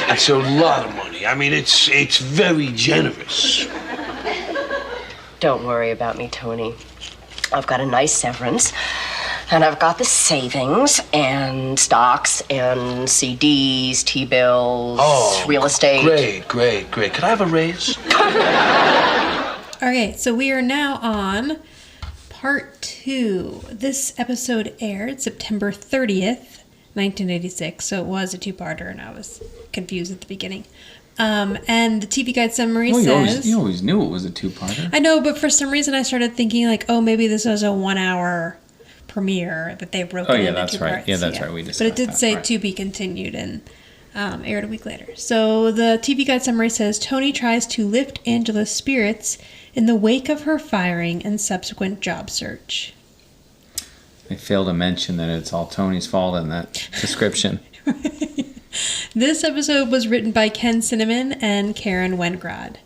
It's a lot of money. I mean, it's very generous. Don't worry about me, Tony. I've got a nice severance, and I've got the savings and stocks and CDs, T-bills, real estate. Great. Could I have a raise? Okay, so we are now on part 2. This episode aired September 30th, 1986, so it was a 2-parter, and I was confused at the beginning. And the TV Guide summary says... You always knew it was a 2-parter. I know, but for some reason I started thinking, maybe this was a 1-hour premiere that they broke into 2 parts. Right. Yeah, that's right. We discussed But it did say to be continued and aired a week later. So the TV Guide summary says, Tony tries to lift Angela's spirits in the wake of her firing and subsequent job search. They failed to mention that it's all Tony's fault in that description. This episode was written by Ken Cinnamon and Karen Wengrod.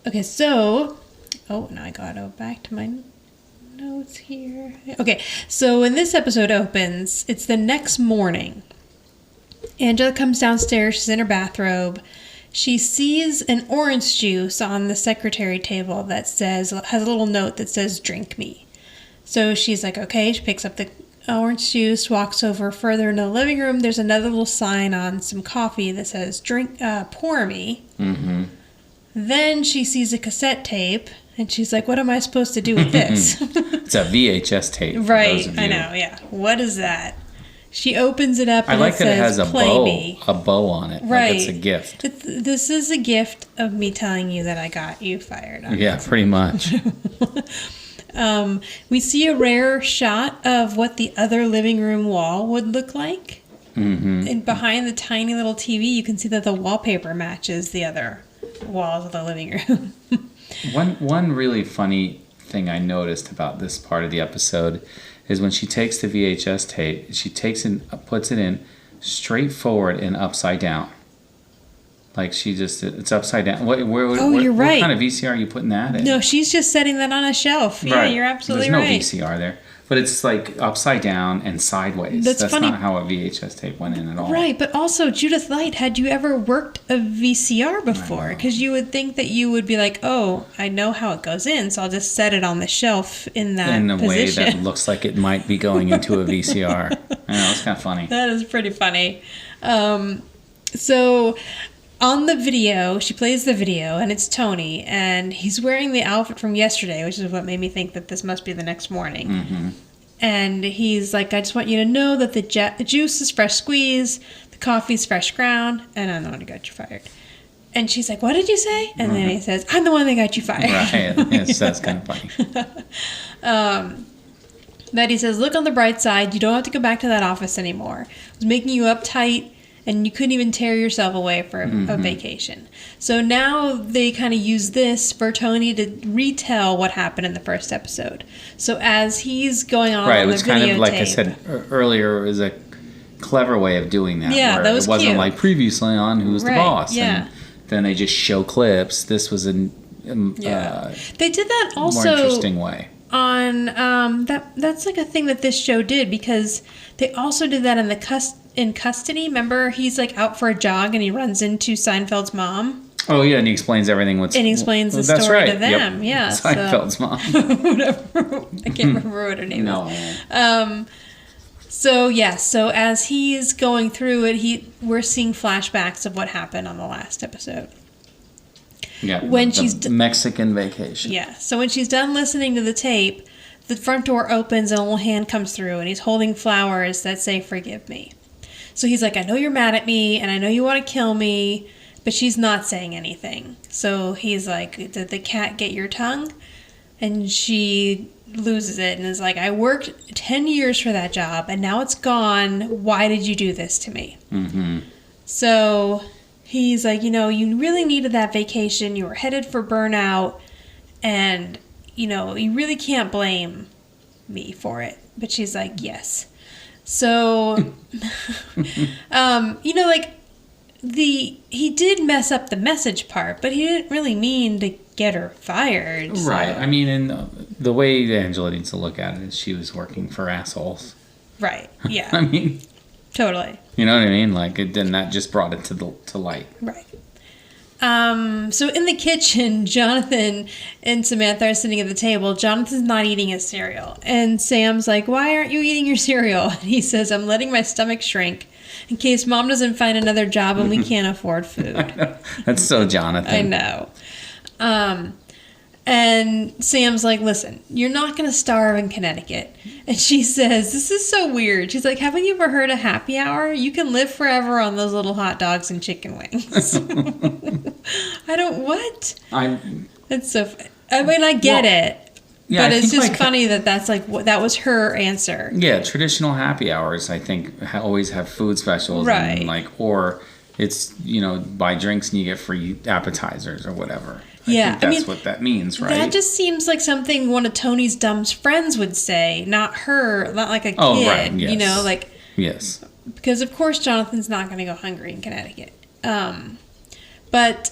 Okay, so... Oh, now I gotta go back to my notes here. Okay, so when this episode opens, it's the next morning. Angela comes downstairs. She's in her bathrobe. She sees an orange juice on the secretary table that has a little note that says, "Drink me." So she's like, okay. She picks up the orange juice, walks over further in the living room. There's another little sign on some coffee that says, pour me. Mm-hmm. Then she sees a cassette tape, and she's like, what am I supposed to do with this? It's a VHS tape. Right, I know, yeah. What is that? She opens it up, and I like that it has a bow on it. Right. Like it's a gift. This is a gift of me telling you that I got you fired. Yeah, pretty much. We see a rare shot of what the other living room wall would look like. Mm-hmm. And behind the tiny little TV, you can see that the wallpaper matches the other walls of the living room. One really funny thing I noticed about this part of the episode is when she takes the VHS tape, she puts it in straight forward and upside down. Like it's upside down. You're right. What kind of VCR are you putting that in? No, she's just setting that on a shelf. Yeah, right. You're absolutely right. There's no VCR there. But it's like upside down and sideways. That's funny. Not how a VHS tape went in at all. Right, but also, Judith Light, had you ever worked a VCR before? Because you would think that you would be like, oh, I know how it goes in, so I'll just set it on the shelf in that position. In a way that looks like it might be going into a VCR. I know, it's kind of funny. That is pretty funny. So... on the video, she plays the video, and it's Tony, and he's wearing the outfit from yesterday, which is what made me think that this must be the next morning. Mm-hmm. And he's like, I just want you to know that the juice is fresh squeezed, the coffee's fresh ground, and I'm the one who got you fired. And she's like, what did you say? And then he says, I'm the one that got you fired. Right, yes, that's kind of funny. But he says, look on the bright side, you don't have to go back to that office anymore. It was making you uptight, and you couldn't even tear yourself away for a vacation. So now they kind of use this for Tony to retell what happened in the first episode. So as he's going on the videotape... Right, it was kind of, like I said earlier, it was a clever way of doing that. Yeah, that was cute. It wasn't cute. Like previously on Who's the Boss. Yeah. And then they just show clips. This was they did that also... more interesting way. On that's like a thing that this show did, because they also did that in Custody. Remember, he's like out for a jog and he runs into Seinfeld's mom. Oh yeah, and he explains everything. The story to them. Yep. Yeah, Seinfeld's mom. Whatever. I can't remember what her name is. So as he's going through it, we're seeing flashbacks of what happened on the last episode. Yeah, when she's Mexican vacation. Yeah, so when she's done listening to the tape, the front door opens and a little hand comes through, and he's holding flowers that say, forgive me. So he's like, I know you're mad at me, and I know you want to kill me, but she's not saying anything. So he's like, did the cat get your tongue? And she loses it and is like, I worked 10 years for that job, and now it's gone. Why did you do this to me? Mm-hmm. So... he's like, you really needed that vacation. You were headed for burnout. And, you really can't blame me for it. But she's like, yes. So, he did mess up the message part, but he didn't really mean to get her fired. So. Right. I mean, and the way Angela needs to look at it is she was working for assholes. Right. Yeah. I mean... totally. You know what I mean? Like, then that just brought it to light. Right. So in the kitchen, Jonathan and Samantha are sitting at the table. Jonathan's not eating his cereal. And Sam's like, why aren't you eating your cereal? And he says, I'm letting my stomach shrink in case Mom doesn't find another job and we can't afford food. That's so Jonathan. I know. And Sam's like, listen, you're not going to starve in Connecticut. And she says, this is so weird. She's like, haven't you ever heard of happy hour? You can live forever on those little hot dogs and chicken wings. What? It's so I mean, I get it. Yeah, but it's just funny that was her answer. Yeah, traditional happy hours, I think, always have food specials. Right. And or it's, buy drinks and you get free appetizers or whatever. Yeah, I think that's what that means, right? That just seems like something one of Tony's dumb friends would say, not her, not like a kid. Oh, right, yes. Like... yes. because of course Jonathan's not going to go hungry in Connecticut. But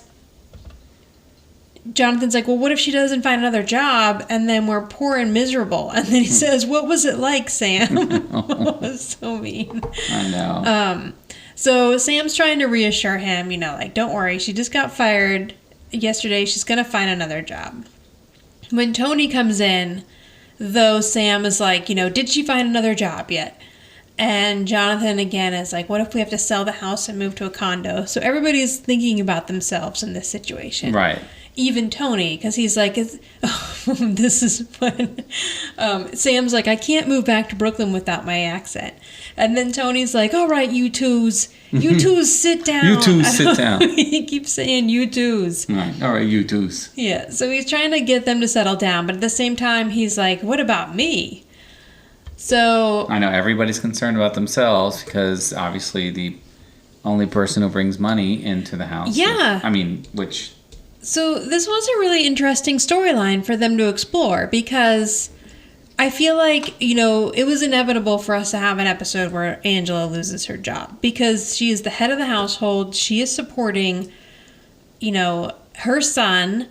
Jonathan's like, well, what if she doesn't find another job and then we're poor and miserable? And then he says, what was it like, Sam? That was so mean. I know. So Sam's trying to reassure him, like, don't worry, she just got fired yesterday. She's going to find another job. When Tony comes in, though, Sam is like, did she find another job yet? And Jonathan, again, is like, what if we have to sell the house and move to a condo? So everybody's thinking about themselves in this situation. Right. Even Tony, because he's like, this is when Sam's like, I can't move back to Brooklyn without my accent. And then Tony's like, all right, you twos sit down. You twos sit down. He keeps saying you twos. All right, you twos. Yeah, so he's trying to get them to settle down, but at the same time, he's like, what about me? So I know everybody's concerned about themselves because obviously the only person who brings money into the house. Yeah. So this was a really interesting storyline for them to explore because I feel like, it was inevitable for us to have an episode where Angela loses her job because she is the head of the household. She is supporting, her son.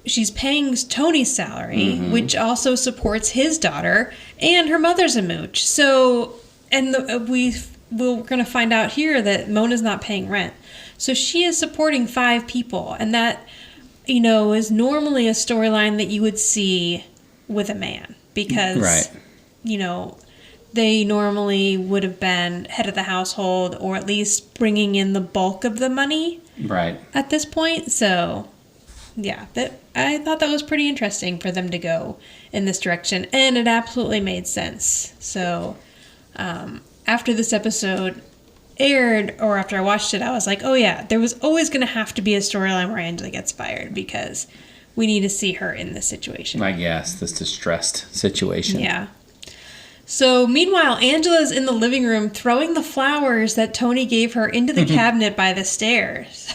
She's paying Tony's salary, which also supports his daughter, and her mother's a mooch. So, and we're going to find out here that Mona's not paying rent. So she is supporting 5 people, and that, is normally a storyline that you would see with a man because, they normally would have been head of the household or at least bringing in the bulk of the money at this point. So, yeah, I thought that was pretty interesting for them to go in this direction, and it absolutely made sense. So, after this episode aired, or after I watched it, I was like, oh yeah, there was always going to have to be a storyline where Angela gets fired because we need to see her in this situation. I guess, this distressed situation. Yeah. So, meanwhile, Angela's in the living room throwing the flowers that Tony gave her into the cabinet by the stairs.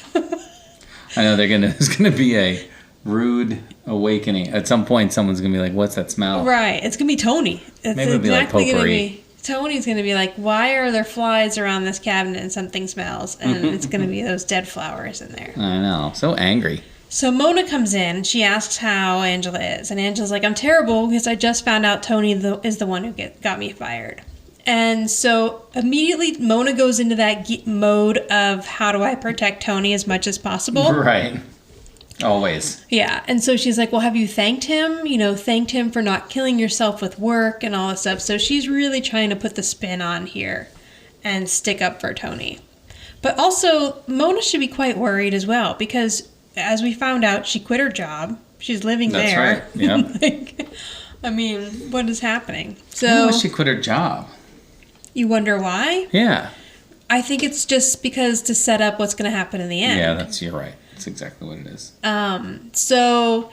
I know there's gonna be a rude awakening. At some point, someone's gonna be like, "What's that smell?" Right. It's gonna be Tony. It's Maybe it'll be like potpourri. Tony's gonna be like, "Why are there flies around this cabinet and something smells?" And it's gonna be those dead flowers in there. I know. So angry. So Mona comes in. She asks how Angela is, and Angela's like, "I'm terrible because I just found out Tony is the one who got me fired." And so immediately Mona goes into that mode of how do I protect Tony as much as possible. Right. Always. Yeah. And so she's like, well, have you thanked him? Thanked him for not killing yourself with work and all this stuff. So she's really trying to put the spin on here and stick up for Tony. But also Mona should be quite worried as well because as we found out, she quit her job. She's living there. That's right. Yeah. What is happening? Why would she quit her job? You wonder why? Yeah. I think it's just because to set up what's going to happen in the end. Yeah, you're right. That's exactly what it is. So,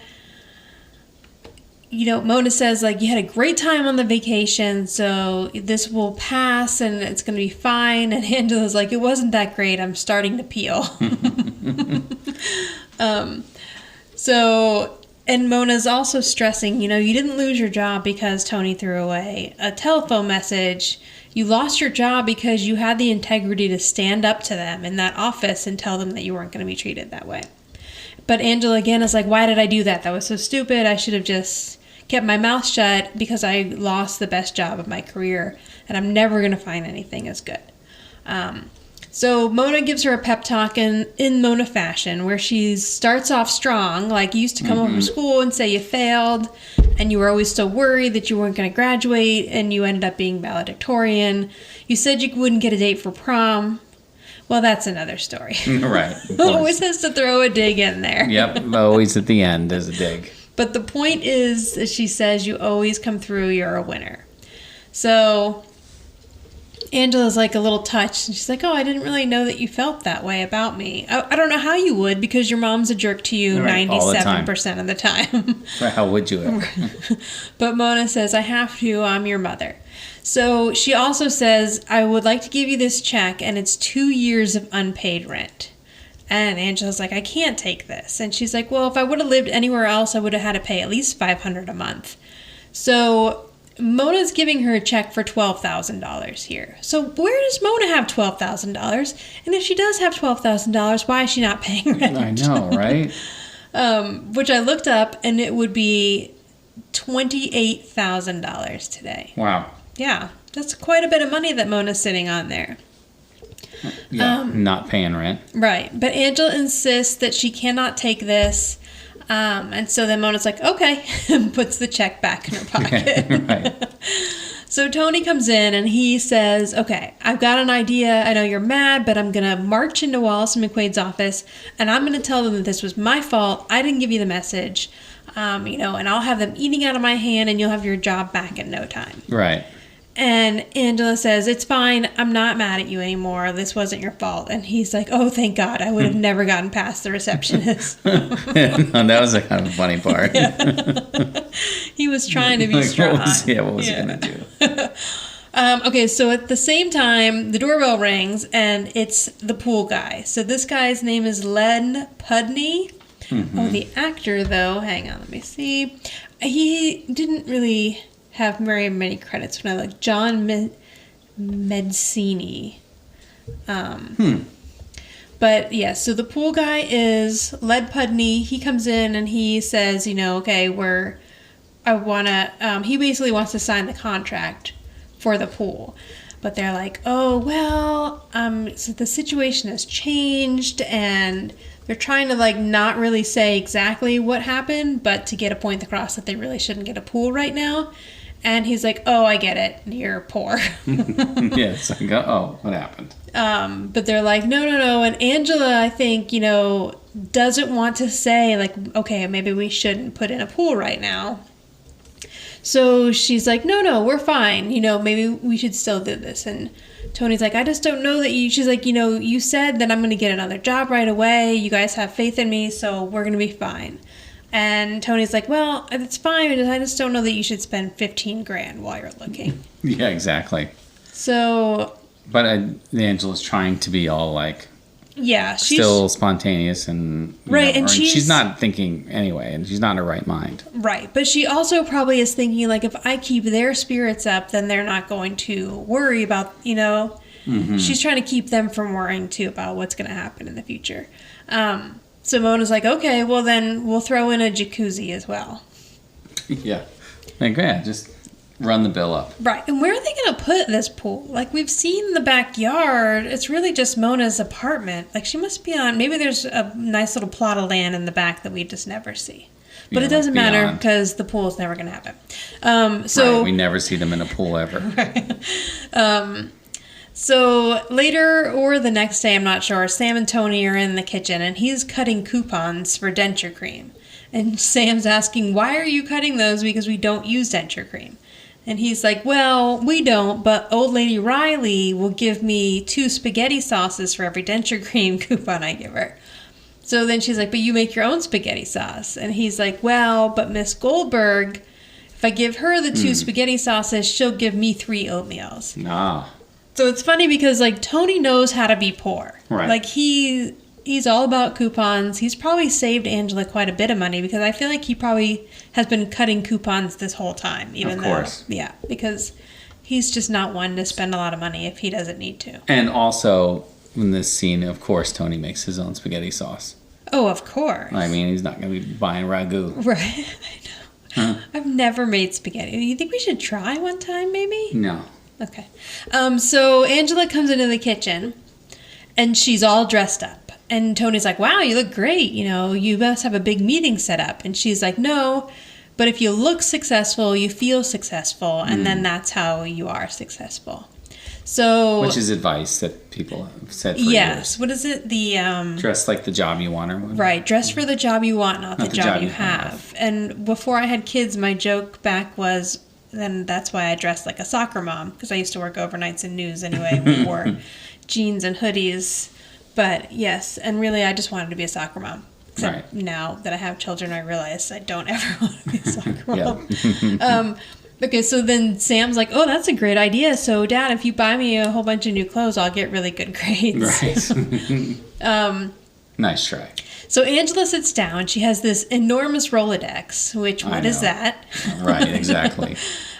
Mona says, you had a great time on the vacation, so this will pass and it's going to be fine. And Angela's like, it wasn't that great. I'm starting to peel. And Mona's also stressing, you didn't lose your job because Tony threw away a telephone message. You lost your job because you had the integrity to stand up to them in that office and tell them that you weren't going to be treated that way. But Angela again is like, why did I do that? That was so stupid. I should have just kept my mouth shut because I lost the best job of my career and I'm never going to find anything as good. So Mona gives her a pep talk in Mona fashion where she starts off strong, like you used to come home from school and say you failed and you were always so worried that you weren't going to graduate and you ended up being valedictorian. You said you wouldn't get a date for prom. Well, that's another story. Right. Always has to throw a dig in there. Yep, always at the end is a dig. But the point is, as she says, you always come through, you're a winner. So Angela's like a little touched, and she's like, oh, I didn't really know that you felt that way about me. I don't know how you would, because your mom's a jerk to you 97% of the time. How would you ever? But Mona says, I have to, I'm your mother. So she also says, I would like to give you this check, and it's 2 years of unpaid rent. And Angela's like, I can't take this. And she's like, well, if I would have lived anywhere else, I would have had to pay at least $500 a month. So Mona's giving her a check for $12,000 here. So where does Mona have $12,000? And if she does have $12,000, why is she not paying rent? I know, right? Which I looked up, and it would be $28,000 today. Wow. Yeah, that's quite a bit of money that Mona's sitting on there. Yeah, not paying rent. Right, but Angela insists that she cannot take this, and so then Mona's like, okay, and puts the check back in her pocket. Right. So Tony comes in and he says, okay, I've got an idea. I know you're mad, but I'm going to march into Wallace and McQuaid's office, and I'm going to tell them that this was my fault. I didn't give you the message, and I'll have them eating out of my hand, and you'll have your job back in no time. Right. And Angela says, it's fine. I'm not mad at you anymore. This wasn't your fault. And he's like, oh, thank God. I would have never gotten past the receptionist. No, that was a kind of funny part. Yeah. He was trying to be strong. What was he going to do? Okay, so at the same time, the doorbell rings, and it's the pool guy. So this guy's name is Len Pudney. Mm-hmm. Oh, the actor, though, hang on, let me see. He didn't really have very many credits when I looked. John Medsini. But yeah, so the pool guy is Led Pudney. He comes in and he says, okay, he basically wants to sign the contract for the pool. But they're like, oh, well, so the situation has changed, and they're trying to not really say exactly what happened, but to get a point across that they really shouldn't get a pool right now. And he's like, oh, I get it. You're poor. Yeah, it's like, oh, what happened? But they're like, no. And Angela, I think, doesn't want to say, okay, maybe we shouldn't put in a pool right now. So she's like, no, we're fine. Maybe we should still do this. And Tony's like, I just don't know that you... She's like, you said that I'm going to get another job right away. You guys have faith in me, so we're going to be fine. And Tony's like, well, it's fine. I just don't know that you should spend $15,000 while you're looking. Yeah, exactly. So... But Angela's trying to be all yeah, she's still spontaneous and right, and she's not thinking anyway, and she's not in her right mind. Right, but she also probably is thinking if I keep their spirits up, then they're not going to worry about Mm-hmm. She's trying to keep them from worrying too about what's going to happen in the future. So Mona's like, okay, well then we'll throw in a jacuzzi as well. Yeah, just run the bill up. Right, and where are they going to put this pool? We've seen the backyard. It's really just Mona's apartment. She must be on... Maybe there's a nice little plot of land in the back that we just never see. But it doesn't matter because the pool is never going to happen. Right, we never see them in a pool ever. So later or the next day, I'm not sure, Sam and Tony are in the kitchen and he's cutting coupons for denture cream. And Sam's asking, why are you cutting those? Because we don't use denture cream. And he's like, well, we don't, but old lady Riley will give me 2 spaghetti sauces for every denture cream coupon I give her. So then she's like, but you make your own spaghetti sauce. And he's like, well, but Miss Goldberg, if I give her the 2 spaghetti sauces, she'll give me 3 oatmeals. Ah. So it's funny because, Tony knows how to be poor. Right. He's all about coupons. He's probably saved Angela quite a bit of money because I feel like he probably has been cutting coupons this whole time. Even of course. Though, yeah, because he's just not one to spend a lot of money if he doesn't need to. And also, in this scene, of course, Tony makes his own spaghetti sauce. Oh, of course. I mean, he's not going to be buying ragu. Right. I know. Huh? I've never made spaghetti. You think we should try one time, maybe? No. Okay. So Angela comes into the kitchen, and she's all dressed up. And Tony's like, wow, you look great. You must have a big meeting set up. And she's like, no, but if you look successful, you feel successful. And then that's how you are successful. So, which is advice that people have said for yes. years. What is it? Dress like the job you want or whatever. Right. Dress for the job you want, not the job you have. And before I had kids, my joke back was, then that's why I dressed like a soccer mom, because I used to work overnights in news anyway. We wore jeans and hoodies. But yes, and really I just wanted to be a soccer mom. Except now that I have children, I realize I don't ever want to be a soccer mom. Okay, so then Sam's like, oh, that's a great idea. So, Dad, if you buy me a whole bunch of new clothes, I'll get really good grades. Right. Nice try. So Angela sits down. She has this enormous Rolodex, which, what is that? Right, exactly.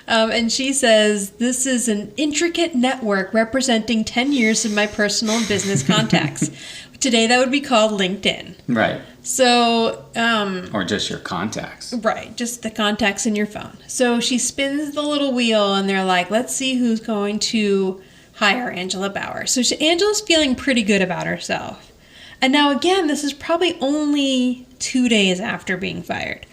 And she says, this is an intricate network representing 10 years of my personal and business contacts. Today that would be called LinkedIn. Right. So, or just your contacts. Right, just the contacts in your phone. So she spins the little wheel and they're like, let's see who's going to hire Angela Bauer. So Angela's feeling pretty good about herself. And now again, this is probably only 2 days after being fired.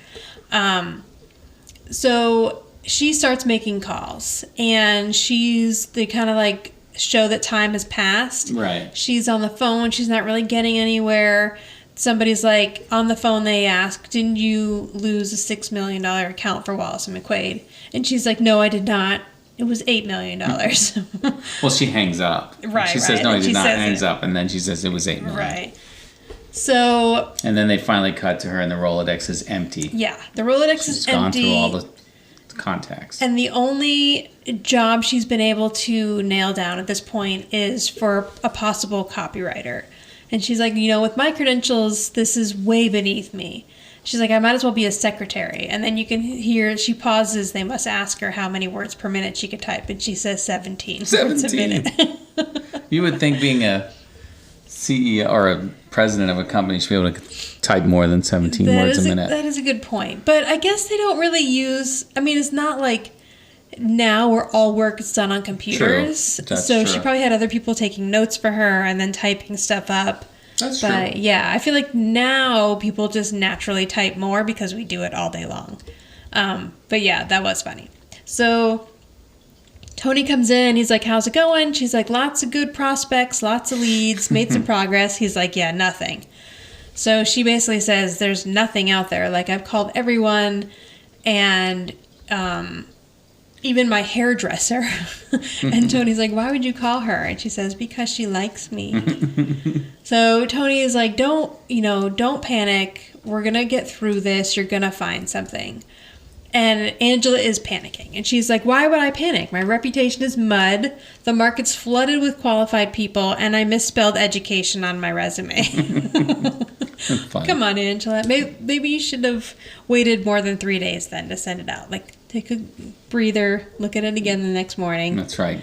So she starts making calls and they kind of like show that time has passed. Right. She's on the phone. She's not really getting anywhere. Somebody's like, on the phone they ask, didn't you lose a $6 million account for Wallace and McQuaid? And she's like, no, I did not. It was $8 million. Well, she hangs up. Right, She says, no, and I she did not, says hangs it. up, and then she says it was $8 million. Right. So... And then they finally cut to her, and the Rolodex is empty. Yeah, the Rolodex is empty. She's gone through all the contacts. And the only job she's been able to nail down at this point is for a possible copywriter. And she's like, with my credentials, this is way beneath me. She's like, I might as well be a secretary. And then you can hear, she pauses, they must ask her how many words per minute she could type. And she says 17 words a minute. You would think being a CEO or a president of a company should be able to type more than 17 words a minute. That is a good point. But I guess they don't really use, it's not like now where all work is done on computers. True. That's so true. she probably had other people taking notes for her and then typing stuff up. That's but true. Yeah, I feel like now people just naturally type more because we do it all day long. But yeah, that was funny. So Tony comes in, he's like, how's it going? She's like, lots of good prospects, lots of leads, made some progress. He's like, yeah, nothing. So she basically says, there's nothing out there. Like, I've called everyone and even my hairdresser. And Tony's like, why would you call her? And she says, because she likes me. So Tony is like, don't panic. We're going to get through this. You're going to find something. And Angela is panicking. And she's like, why would I panic? My reputation is mud. The market's flooded with qualified people. And I misspelled education on my resume. Come on, Angela. Maybe you should have waited more than 3 days then to send it out. Like, take a breather, look at it again the next morning. That's right.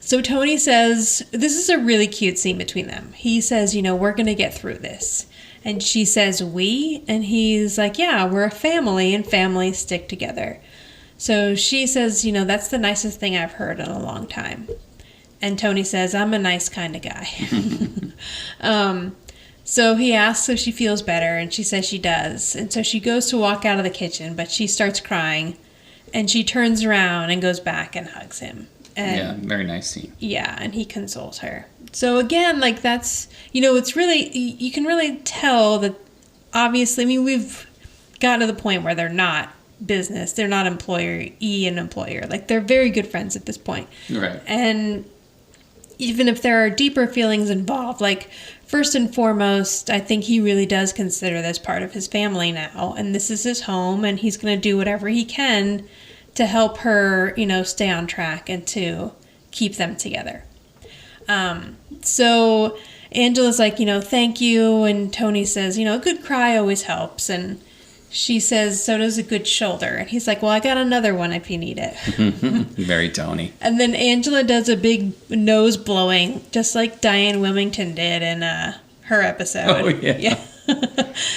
So Tony says, this is a really cute scene between them. He says, we're going to get through this. And she says, we? And he's like, yeah, we're a family and families stick together. So she says, that's the nicest thing I've heard in a long time. And Tony says, I'm a nice kind of guy. So he asks if she feels better, and she says she does. And so she goes to walk out of the kitchen, but she starts crying. And she turns around and goes back and hugs him. And, very nice scene. Yeah, and he consoles her. So again, like that's, it's really, you can really tell that obviously, we've gotten to the point where they're not business. They're not employee and employer. Like they're very good friends at this point. Right. And even if there are deeper feelings involved, like first and foremost, I think he really does consider this part of his family now. And this is his home and he's going to do whatever he can to help her, stay on track and to keep them together. So Angela's like, thank you. And Tony says, a good cry always helps. And she says, so does a good shoulder. And he's like, well, I got another one if you need it. Very Tony. And then Angela does a big nose blowing, just like Diane Wilmington did in her episode. Oh, yeah.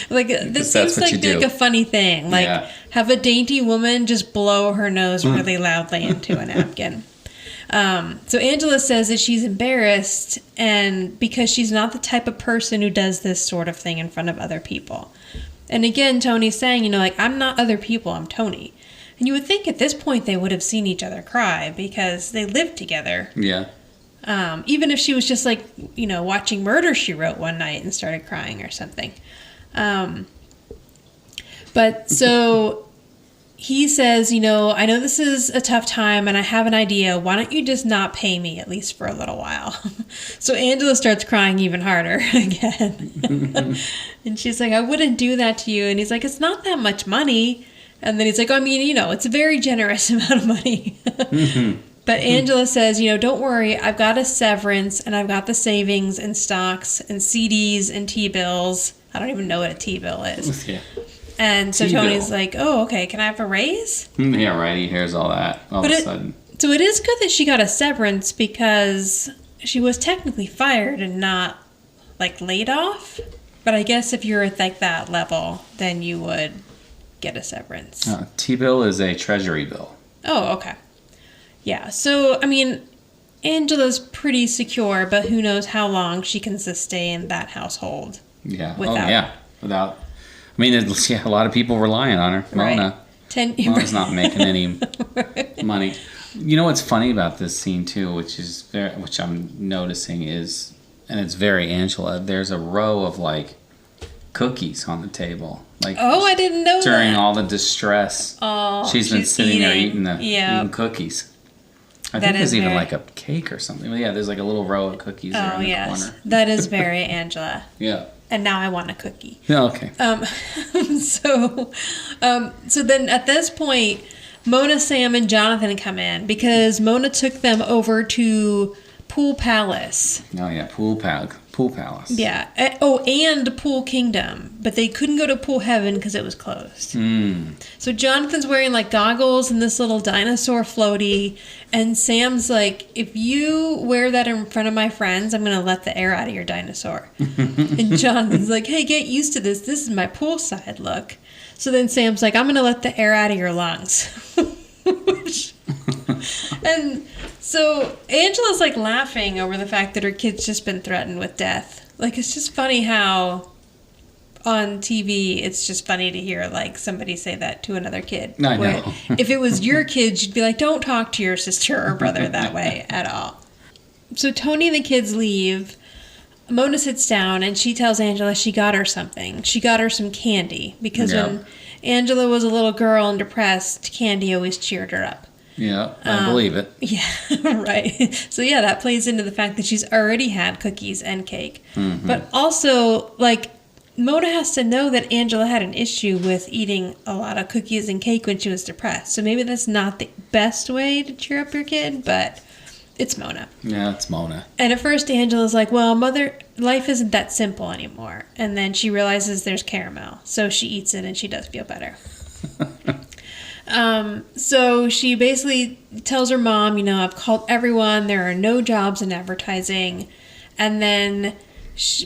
Like, this seems like a funny thing. Like, have a dainty woman just blow her nose really loudly into a napkin. So Angela says that she's embarrassed and because she's not the type of person who does this sort of thing in front of other people. And again, Tony's saying, I'm not other people, I'm Tony. And you would think at this point they would have seen each other cry because they lived together. Yeah. Even if she was just like, watching Murder, She Wrote one night and started crying or something. But so he says, I know this is a tough time and I have an idea. Why don't you just not pay me at least for a little while? So Angela starts crying even harder again. And she's like, I wouldn't do that to you. And he's like, it's not that much money. And then he's like, it's a very generous amount of money. But Angela says, don't worry. I've got a severance and I've got the savings and stocks and CDs and T-bills. I don't even know what a T-bill is. Yeah. And so T-bill. Tony's like, oh, okay, can I have a raise? Yeah, right. He hears all that all of a sudden. So it is good that she got a severance because she was technically fired and not, like, laid off. But I guess if you're at, like, that level, then you would get a severance. T-bill is a treasury bill. Oh, okay. Yeah, so, I mean, Angela's pretty secure, but who knows how long she can sustain that household. Yeah. Without. Without. I mean, a lot of people relying on her. Right. Mona's not making any money. You know what's funny about this scene too, which I'm noticing is, and it's very Angela. There's a row of like cookies on the table. Like, oh, I didn't know during that. all the distress. Oh, she's been sitting there eating yeah. cookies. I think there's even like a cake or something. But yeah, there's like a little row of cookies there in the corner. That is very Angela. Yeah. And now I want a cookie. Yeah, okay. So then at this point, Mona, Sam, and Jonathan come in because Mona took them over to Pool Palace. Oh yeah, Pool Palace. Yeah. And Pool Kingdom, but they couldn't go to Pool Heaven because it was closed. So Jonathan's wearing like goggles and this little dinosaur floaty, and Sam's like, if you wear that in front of my friends, I'm gonna let the air out of your dinosaur. And Jonathan's like, hey, get used to this. This is my poolside look. So then Sam's like, I'm gonna let the air out of your lungs. And so Angela's like laughing over the fact that her kid's just been threatened with death. Like, it's just funny how on TV it's just funny to hear like somebody say that to another kid. I know. If it was your kids, you'd be like, don't talk to your sister or brother that way at all. So Tony and the kids leave. Mona sits down and she tells Angela she got her something. She got her some candy because when Angela was a little girl and depressed, candy always cheered her up. Yeah, I believe it. Yeah, right. So yeah, that plays into the fact that she's already had cookies and cake. Mm-hmm. But also, like, Mona has to know that Angela had an issue with eating a lot of cookies and cake when she was depressed. So maybe that's not the best way to cheer up your kid, but it's Mona. Yeah, it's Mona. And at first, Angela's like, well, Mother, life isn't that simple anymore. And then she realizes there's caramel. So she eats it and she does feel better. So she basically tells her mom, you know, I've called everyone. There are no jobs in advertising. And then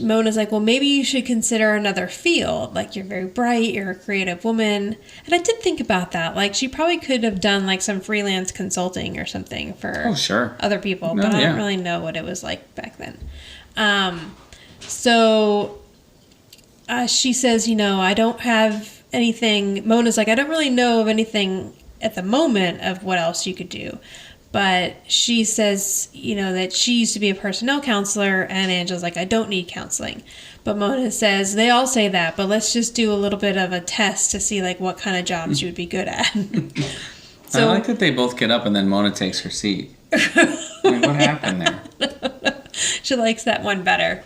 Mona's like, well, maybe you should consider another field. Like, you're very bright. You're a creative woman. And I did think about that. Like, she probably could have done, like, some freelance consulting or something for other people. But I don't really know what it was like back then. She says, you know, I don't have anything. Mona's like, I don't really know of anything at the moment of what else you could do. But she says, you know, that she used to be a personnel counselor, and Angela's like, I don't need counseling. But Mona says, they all say that, but let's just do a little bit of a test to see, like, what kind of jobs you would be good at. So, I like that they both get up and then Mona takes her seat. I mean, what happened there? She likes that one better.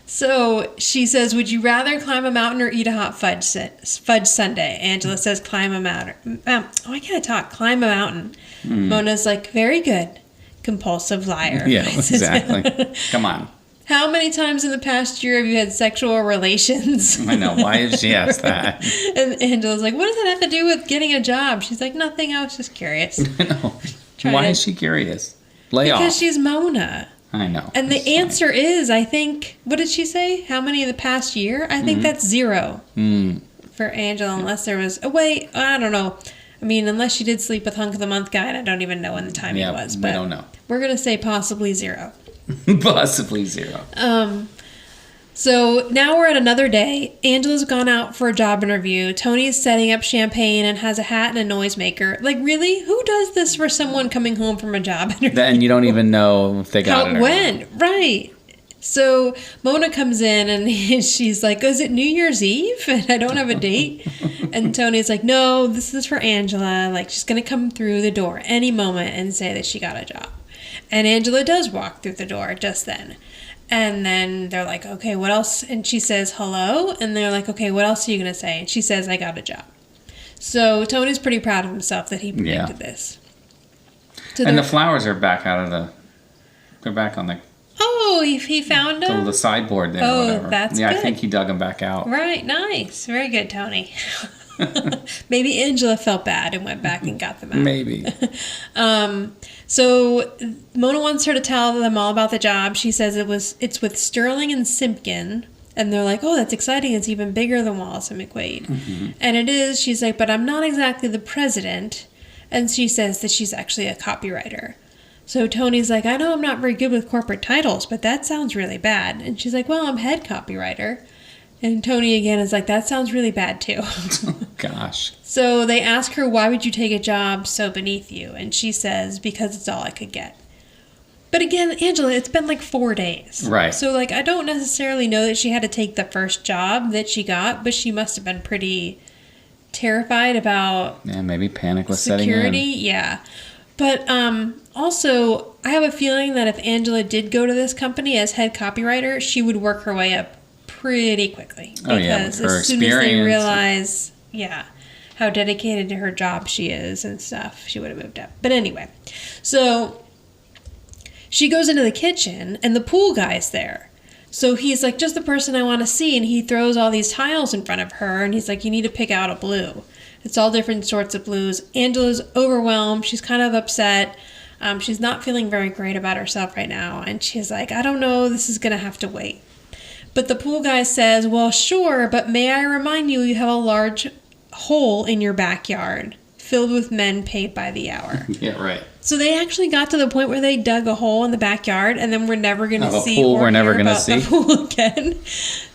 So she says, would you rather climb a mountain or eat a hot fudge sundae? Angela says, climb a mountain. I can't talk. Climb a mountain. Mona's like, very good. Compulsive liar. Yeah, exactly. Come on. How many times in the past year have you had sexual relations? I know. Why did she ask that? And Angela's like, what does that have to do with getting a job? She's like, nothing. I was just curious. I know. Why is she curious? Lay off. Because she's Mona. I know. And the answer is, I think, what did she say? How many in the past year? I think that's 0 for Angela, unless there was... Oh, wait, I don't know. I mean, unless she did sleep with Hunk of the Month guy, and I don't even know when the timing was. But we don't know. We're going to say possibly 0. Possibly 0. So now we're at another day. Angela's gone out for a job interview. Tony's setting up champagne and has a hat and a noisemaker. Like, really? Who does this for someone coming home from a job interview? And you don't even know if they got it or when? not. Right. So Mona comes in and she's like, is it New Year's Eve? And I don't have a date. And Tony's like, no, this is for Angela. Like, she's going to come through the door any moment and say that she got a job. And Angela does walk through the door just then. And then they're like, okay, what else? And she says, hello. And they're like, okay, what else are you going to say? And she says, I got a job. So Tony's pretty proud of himself that he predicted this. So and the flowers are back they're back on the... Oh, he found them? The sideboard there or whatever. That's good. good. I think he dug them back out. Right, nice. Very good, Tony. Maybe Angela felt bad and went back and got them out. Maybe. So Mona wants her to tell them all about the job. She says it's with Sterling and Simpkin. And they're like, oh, that's exciting. It's even bigger than Wallace and McQuaid. Mm-hmm. And it is. She's like, but I'm not exactly the president. And she says that she's actually a copywriter. So Tony's like, I know I'm not very good with corporate titles, but that sounds really bad. And she's like, well, I'm head copywriter. And Tony again is like, that sounds really bad too. Gosh. So they ask her, why would you take a job so beneath you? And she says, because it's all I could get. But again, Angela, it's been like 4 days. Right. So like, I don't necessarily know that she had to take the first job that she got, but she must have been pretty terrified about maybe panic was security. setting in. Yeah. But also, I have a feeling that if Angela did go to this company as head copywriter, she would work her way up pretty quickly. Because with her as soon as they experience. realize, how dedicated to her job she is and stuff, she would have moved up. But anyway, so she goes into the kitchen and the pool guy's there. So he's like, just the person I want to see. And he throws all these tiles in front of her. And he's like, you need to pick out a blue. It's all different sorts of blues. Angela's overwhelmed. She's kind of upset. She's not feeling very great about herself right now. And she's like, I don't know. This is going to have to wait. But the pool guy says, well, sure. But may I remind you, you have a large hole in your backyard filled with men paid by the hour. Yeah, right. So they actually got to the point where they dug a hole in the backyard, and then we're never going to see pool or we're never hear gonna about see. the pool again.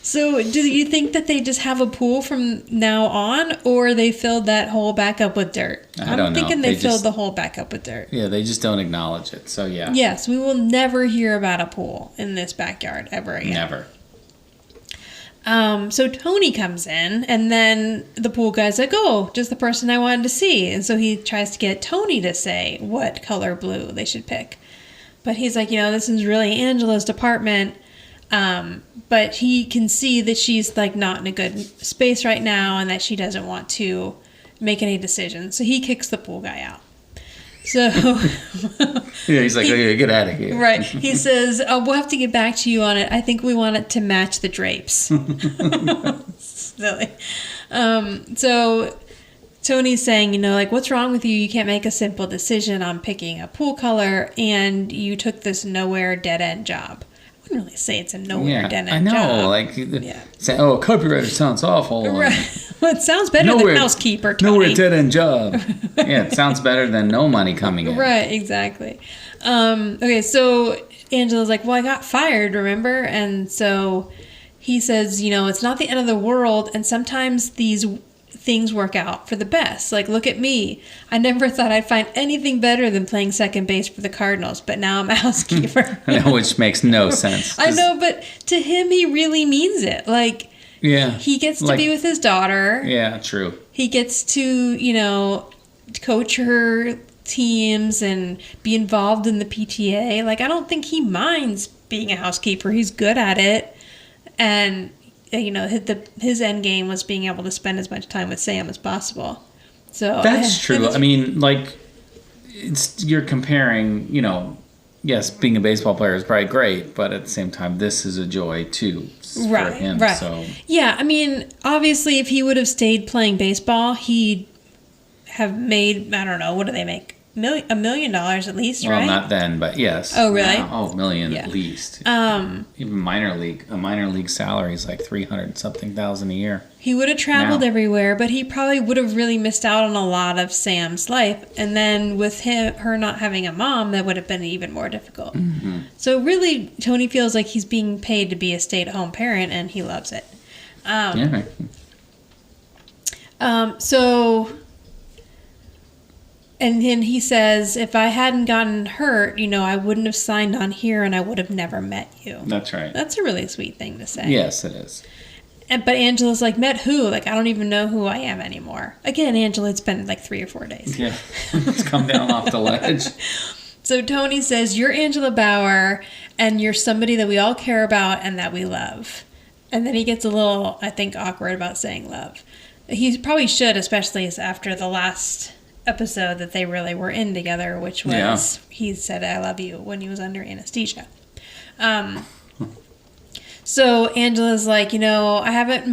So do you think that they just have a pool from now on, or they filled that hole back up with dirt? I don't know. I'm thinking they filled just the hole back up with dirt. Yeah, they just don't acknowledge it. So yeah. Yes, we will never hear about a pool in this backyard ever again. Never. So Tony comes in, and then the pool guy's like, oh, just the person I wanted to see. And so he tries to get Tony to say what color blue they should pick. But he's like, this is really Angela's department. But he can see that she's like not in a good space right now and that she doesn't want to make any decisions. So he kicks the pool guy out. So yeah, he's like, okay, get out of here. Right. He says, we'll have to get back to you on it. I think we want it to match the drapes. Silly. So Tony's saying, what's wrong with you? You can't make a simple decision on picking a pool color, and you took this nowhere dead-end job. I wouldn't really say it's a nowhere dead-end job. I know. Say, copywriter sounds awful. Right. Well, it sounds better than housekeeper, Tony. Nowhere dead-end job. Yeah, it sounds better than no money coming in. Right, exactly. Okay, so Angela's like, well, I got fired, remember? And so he says, it's not the end of the world, and sometimes these things work out for the best. Like, look at me. I never thought I'd find anything better than playing second base for the Cardinals, but now I'm a housekeeper. I know, which makes no sense. I know, but to him, he really means it. Like, yeah, he gets to be with his daughter. Yeah, true. He gets to, coach her teams and be involved in the PTA. Like, I don't think he minds being a housekeeper. He's good at it. And, his end game was being able to spend as much time with Sam as possible. So that's true. I mean, you're comparing, yes, being a baseball player is probably great, but at the same time, this is a joy too for him. Right. So yeah, I mean, obviously, if he would have stayed playing baseball, he'd have made, I don't know, what do they make? $1 million at least, right? Well, not then, but yes. Oh, really? $1 million at least. Even a minor league salary is like $300,000 a year. He would have traveled everywhere, but he probably would have really missed out on a lot of Sam's life. And then with her not having a mom, that would have been even more difficult. Mm-hmm. So really, Tony feels like he's being paid to be a stay-at-home parent, and he loves it. And then he says, if I hadn't gotten hurt, I wouldn't have signed on here and I would have never met you. That's right. That's a really sweet thing to say. Yes, it is. But Angela's like, met who? Like, I don't even know who I am anymore. Again, Angela, it's been like 3 or 4 days. Yeah. Let's come down off the ledge. So Tony says, you're Angela Bauer and you're somebody that we all care about and that we love. And then he gets a little, I think, awkward about saying love. He probably should, especially after the last episode that they really were in together, which was he said I love you when he was under anesthesia. So Angela's like, I haven't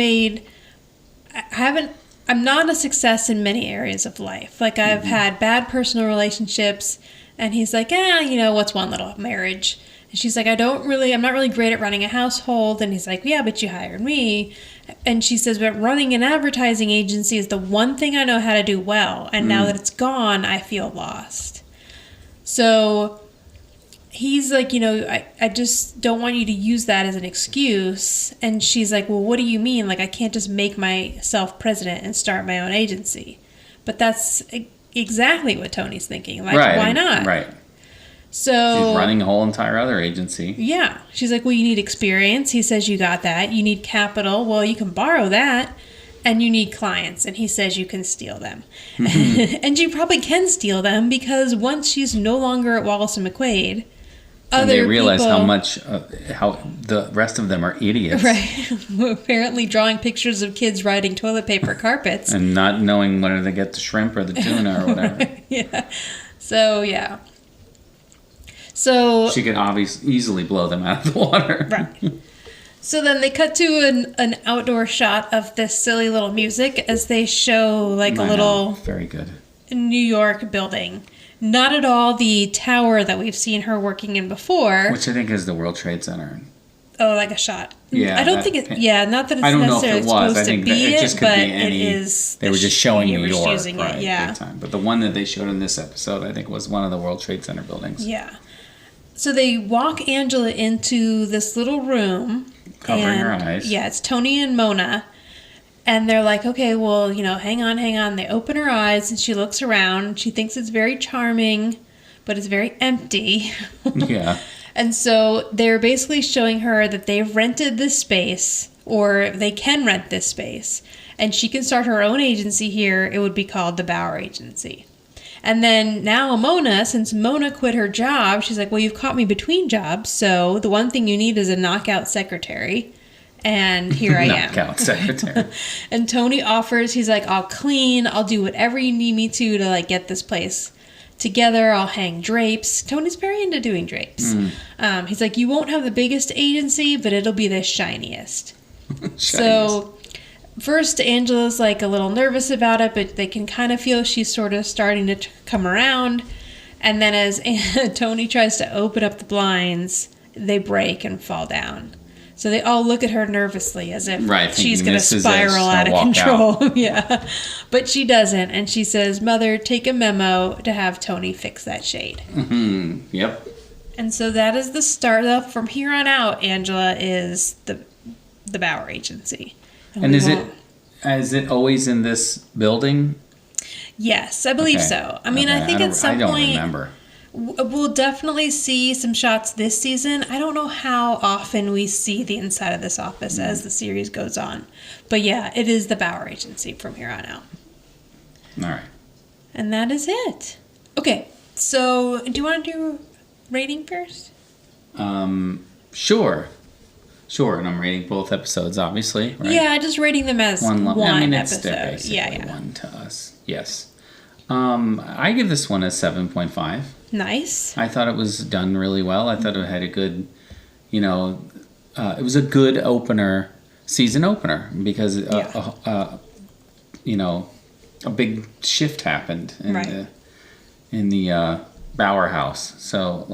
I'm not a success in many areas of life. Like, I've had bad personal relationships, and he's like, what's one little marriage? And she's like, I'm not really great at running a household. And he's like, yeah, but you hired me. And she says, but running an advertising agency is the one thing I know how to do well. And now that it's gone, I feel lost. So he's like, I just don't want you to use that as an excuse. And she's like, well, what do you mean? Like, I can't just make myself president and start my own agency. But that's exactly what Tony's thinking. Like, why not? Right. So she's running a whole entire other agency. Yeah. She's like, well, you need experience. He says you got that. You need capital. Well, you can borrow that. And you need clients. And he says you can steal them. And you probably can steal them because once she's no longer at Wallace and McQuaid, and they realize how the rest of them are idiots. Right. Apparently drawing pictures of kids riding toilet paper carpets. And not knowing whether they get the shrimp or the tuna or whatever. Yeah. So, yeah. So she could easily blow them out of the water. Right. So then they cut to an outdoor shot of this silly little music as they show a little very good New York building. Not at all the tower that we've seen her working in before. Which I think is the World Trade Center. Oh, like a shot. Yeah. I don't think it... Yeah, not that it's necessarily supposed to be it, but it is... They were just showing New York, using it, yeah. Big time. But the one that they showed in this episode, I think, was one of the World Trade Center buildings. Yeah. So they walk Angela into this little room. Covering her eyes. Yeah, it's Tony and Mona. And they're like, okay, well, hang on. They open her eyes and she looks around. She thinks it's very charming, but it's very empty. Yeah. And so they're basically showing her that they've rented this space, or they can rent this space, and she can start her own agency here. It would be called the Bauer Agency. And then now Mona, since Mona quit her job, she's like, well, you've caught me between jobs, so the one thing you need is a knockout secretary. And here I am. Knockout secretary. And Tony offers, he's like, I'll clean, I'll do whatever you need me to get this place together. I'll hang drapes. Tony's very into doing drapes. He's like, you won't have the biggest agency, but it'll be the shiniest. So first, Angela's a little nervous about it, but they can kind of feel she's sort of starting to come around. And then as Tony tries to open up the blinds, they break and fall down. So they all look at her nervously as if she's going to spiral out of control. Yeah. But she doesn't. And she says, Mother, take a memo to have Tony fix that shade. Mm-hmm. Yep. And so that is the start. From here on out, Angela is the Bauer Agency. And is it always in this building? Yes, I believe so. I mean, I think at some point... I don't remember. We'll definitely see some shots this season. I don't know how often we see the inside of this office as the series goes on. But yeah, it is the Bauer Agency from here on out. All right. And that is it. Okay, so do you want to do rating first? Sure. Sure, and I'm rating both episodes, obviously, right? Yeah, just rating them as one episode. Basically one to us. Yes. I give this one a 7.5. Nice. I thought it was done really well. I thought it had a good, it was a good season opener, because, a big shift happened in the Bauer house. So,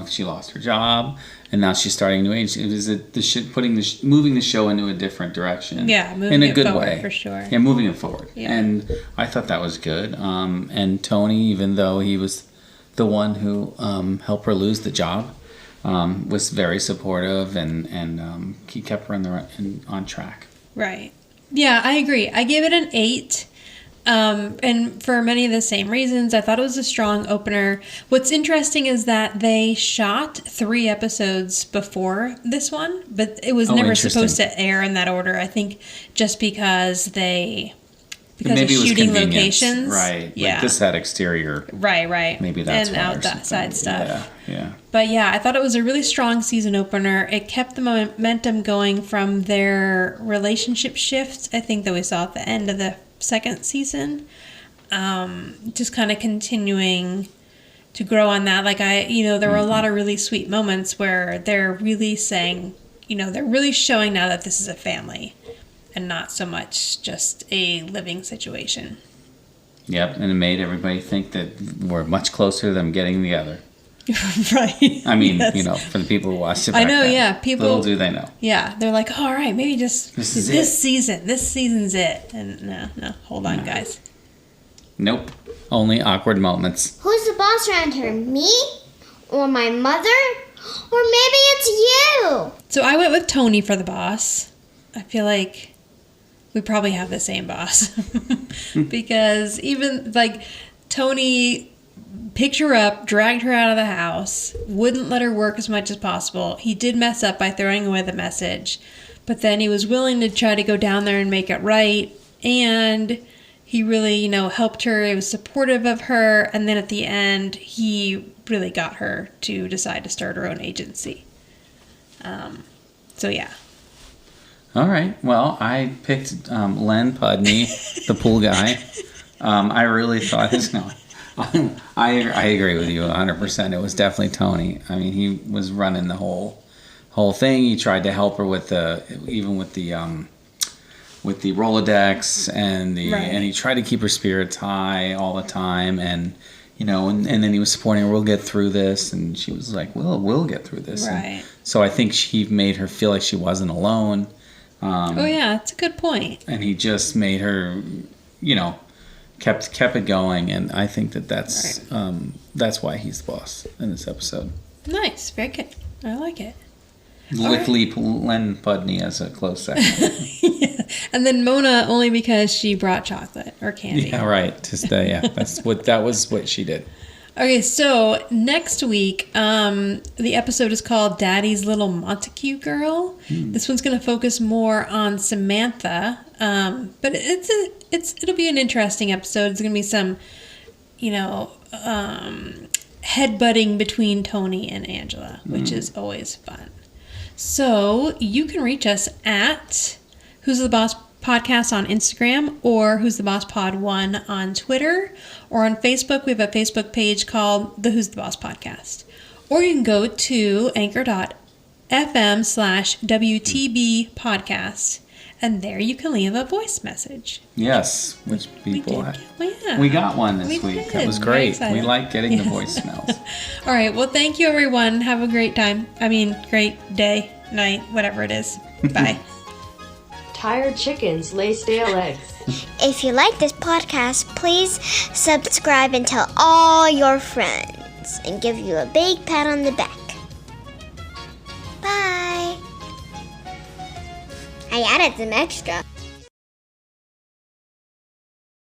she lost her job, and now she's starting a new agency. It was moving the show into a different direction. Yeah, moving in a good way, for sure. Yeah, moving it forward. Yeah. And I thought that was good. And Tony, even though he was the one who helped her lose the job, was very supportive, and he kept her on track. Right. Yeah, I agree. I gave it an 8. And for many of the same reasons, I thought it was a strong opener. What's interesting is that they shot 3 episodes before this one, but it was never supposed to air in that order. I think just because of shooting locations. Right. Yeah. Like this had exterior. Right. Maybe that's and why. And outside stuff. Yeah. But yeah, I thought it was a really strong season opener. It kept the momentum going from their relationship shift, I think, that we saw at the end of the second season. Just kind of continuing to grow on that. There were a lot of really sweet moments where they're really saying, they're really showing now that this is a family. and not so much just a living situation. Yep, and it made everybody think that we're much closer to them getting together. Right. I mean, Yes. you know, for the people who watched it I back know, then, yeah. People, little do they know. Yeah, they're like, oh, all right, maybe just This is this season. This season's it. And no, hold on, guys. Nope. Only awkward moments. Who's the boss around here? Me? Or my mother? Or maybe it's you? So I went with Tony for the boss. I feel like we probably have the same boss. Because even, like, Tony picked her up, dragged her out of the house, wouldn't let her work as much as possible. He did mess up by throwing away the message, but then he was willing to try to go down there and make it right, and he really, you know, helped her. He was supportive of her, and then at the end, he really got her to decide to start her own agency. So yeah. All right. Well, I picked Len Pudney, the pool guy. I really thought his... No, I agree with you 100%. It was definitely Tony. I mean, he was running the whole thing. He tried to help her with the Rolodex and and he tried to keep her spirits high all the time, and you know, and then he was supporting her. We'll get through this, and she was like, we'll get through this. Right. And so I think he made her feel like she wasn't alone. Oh yeah, that's a good point. And he just made her, you know, kept it going, and I think that's why he's the boss in this episode. Nice, very good. I like it. With Len Pudney as a close second. Yeah. And then Mona only because she brought chocolate or candy. Yeah, right. Just that was what she did. Okay, so next week, the episode is called Daddy's Little Montague Girl. This one's going to focus more on Samantha, but it'll be an interesting episode. It's going to be some, you know, headbutting between Tony and Angela, which is always fun. So you can reach us at Who's the Boss Podcast on Instagram, or Who's the Boss Pod 1 on Twitter, or on Facebook. We have a Facebook page called the Who's the Boss Podcast. Or you can go to anchor.fm/WTB podcast, and there you can leave a voice message. Yes, which people had. Well, yeah. We got one this week. Did. That was Very great. excited. We like getting the voicemails. All right. Well, thank you, everyone. Have a great time. Great day, night, whatever it is. Bye. Tired chickens lay stale eggs. If you like this podcast, please subscribe and tell all your friends and give you a big pat on the back. Bye. I added some extra.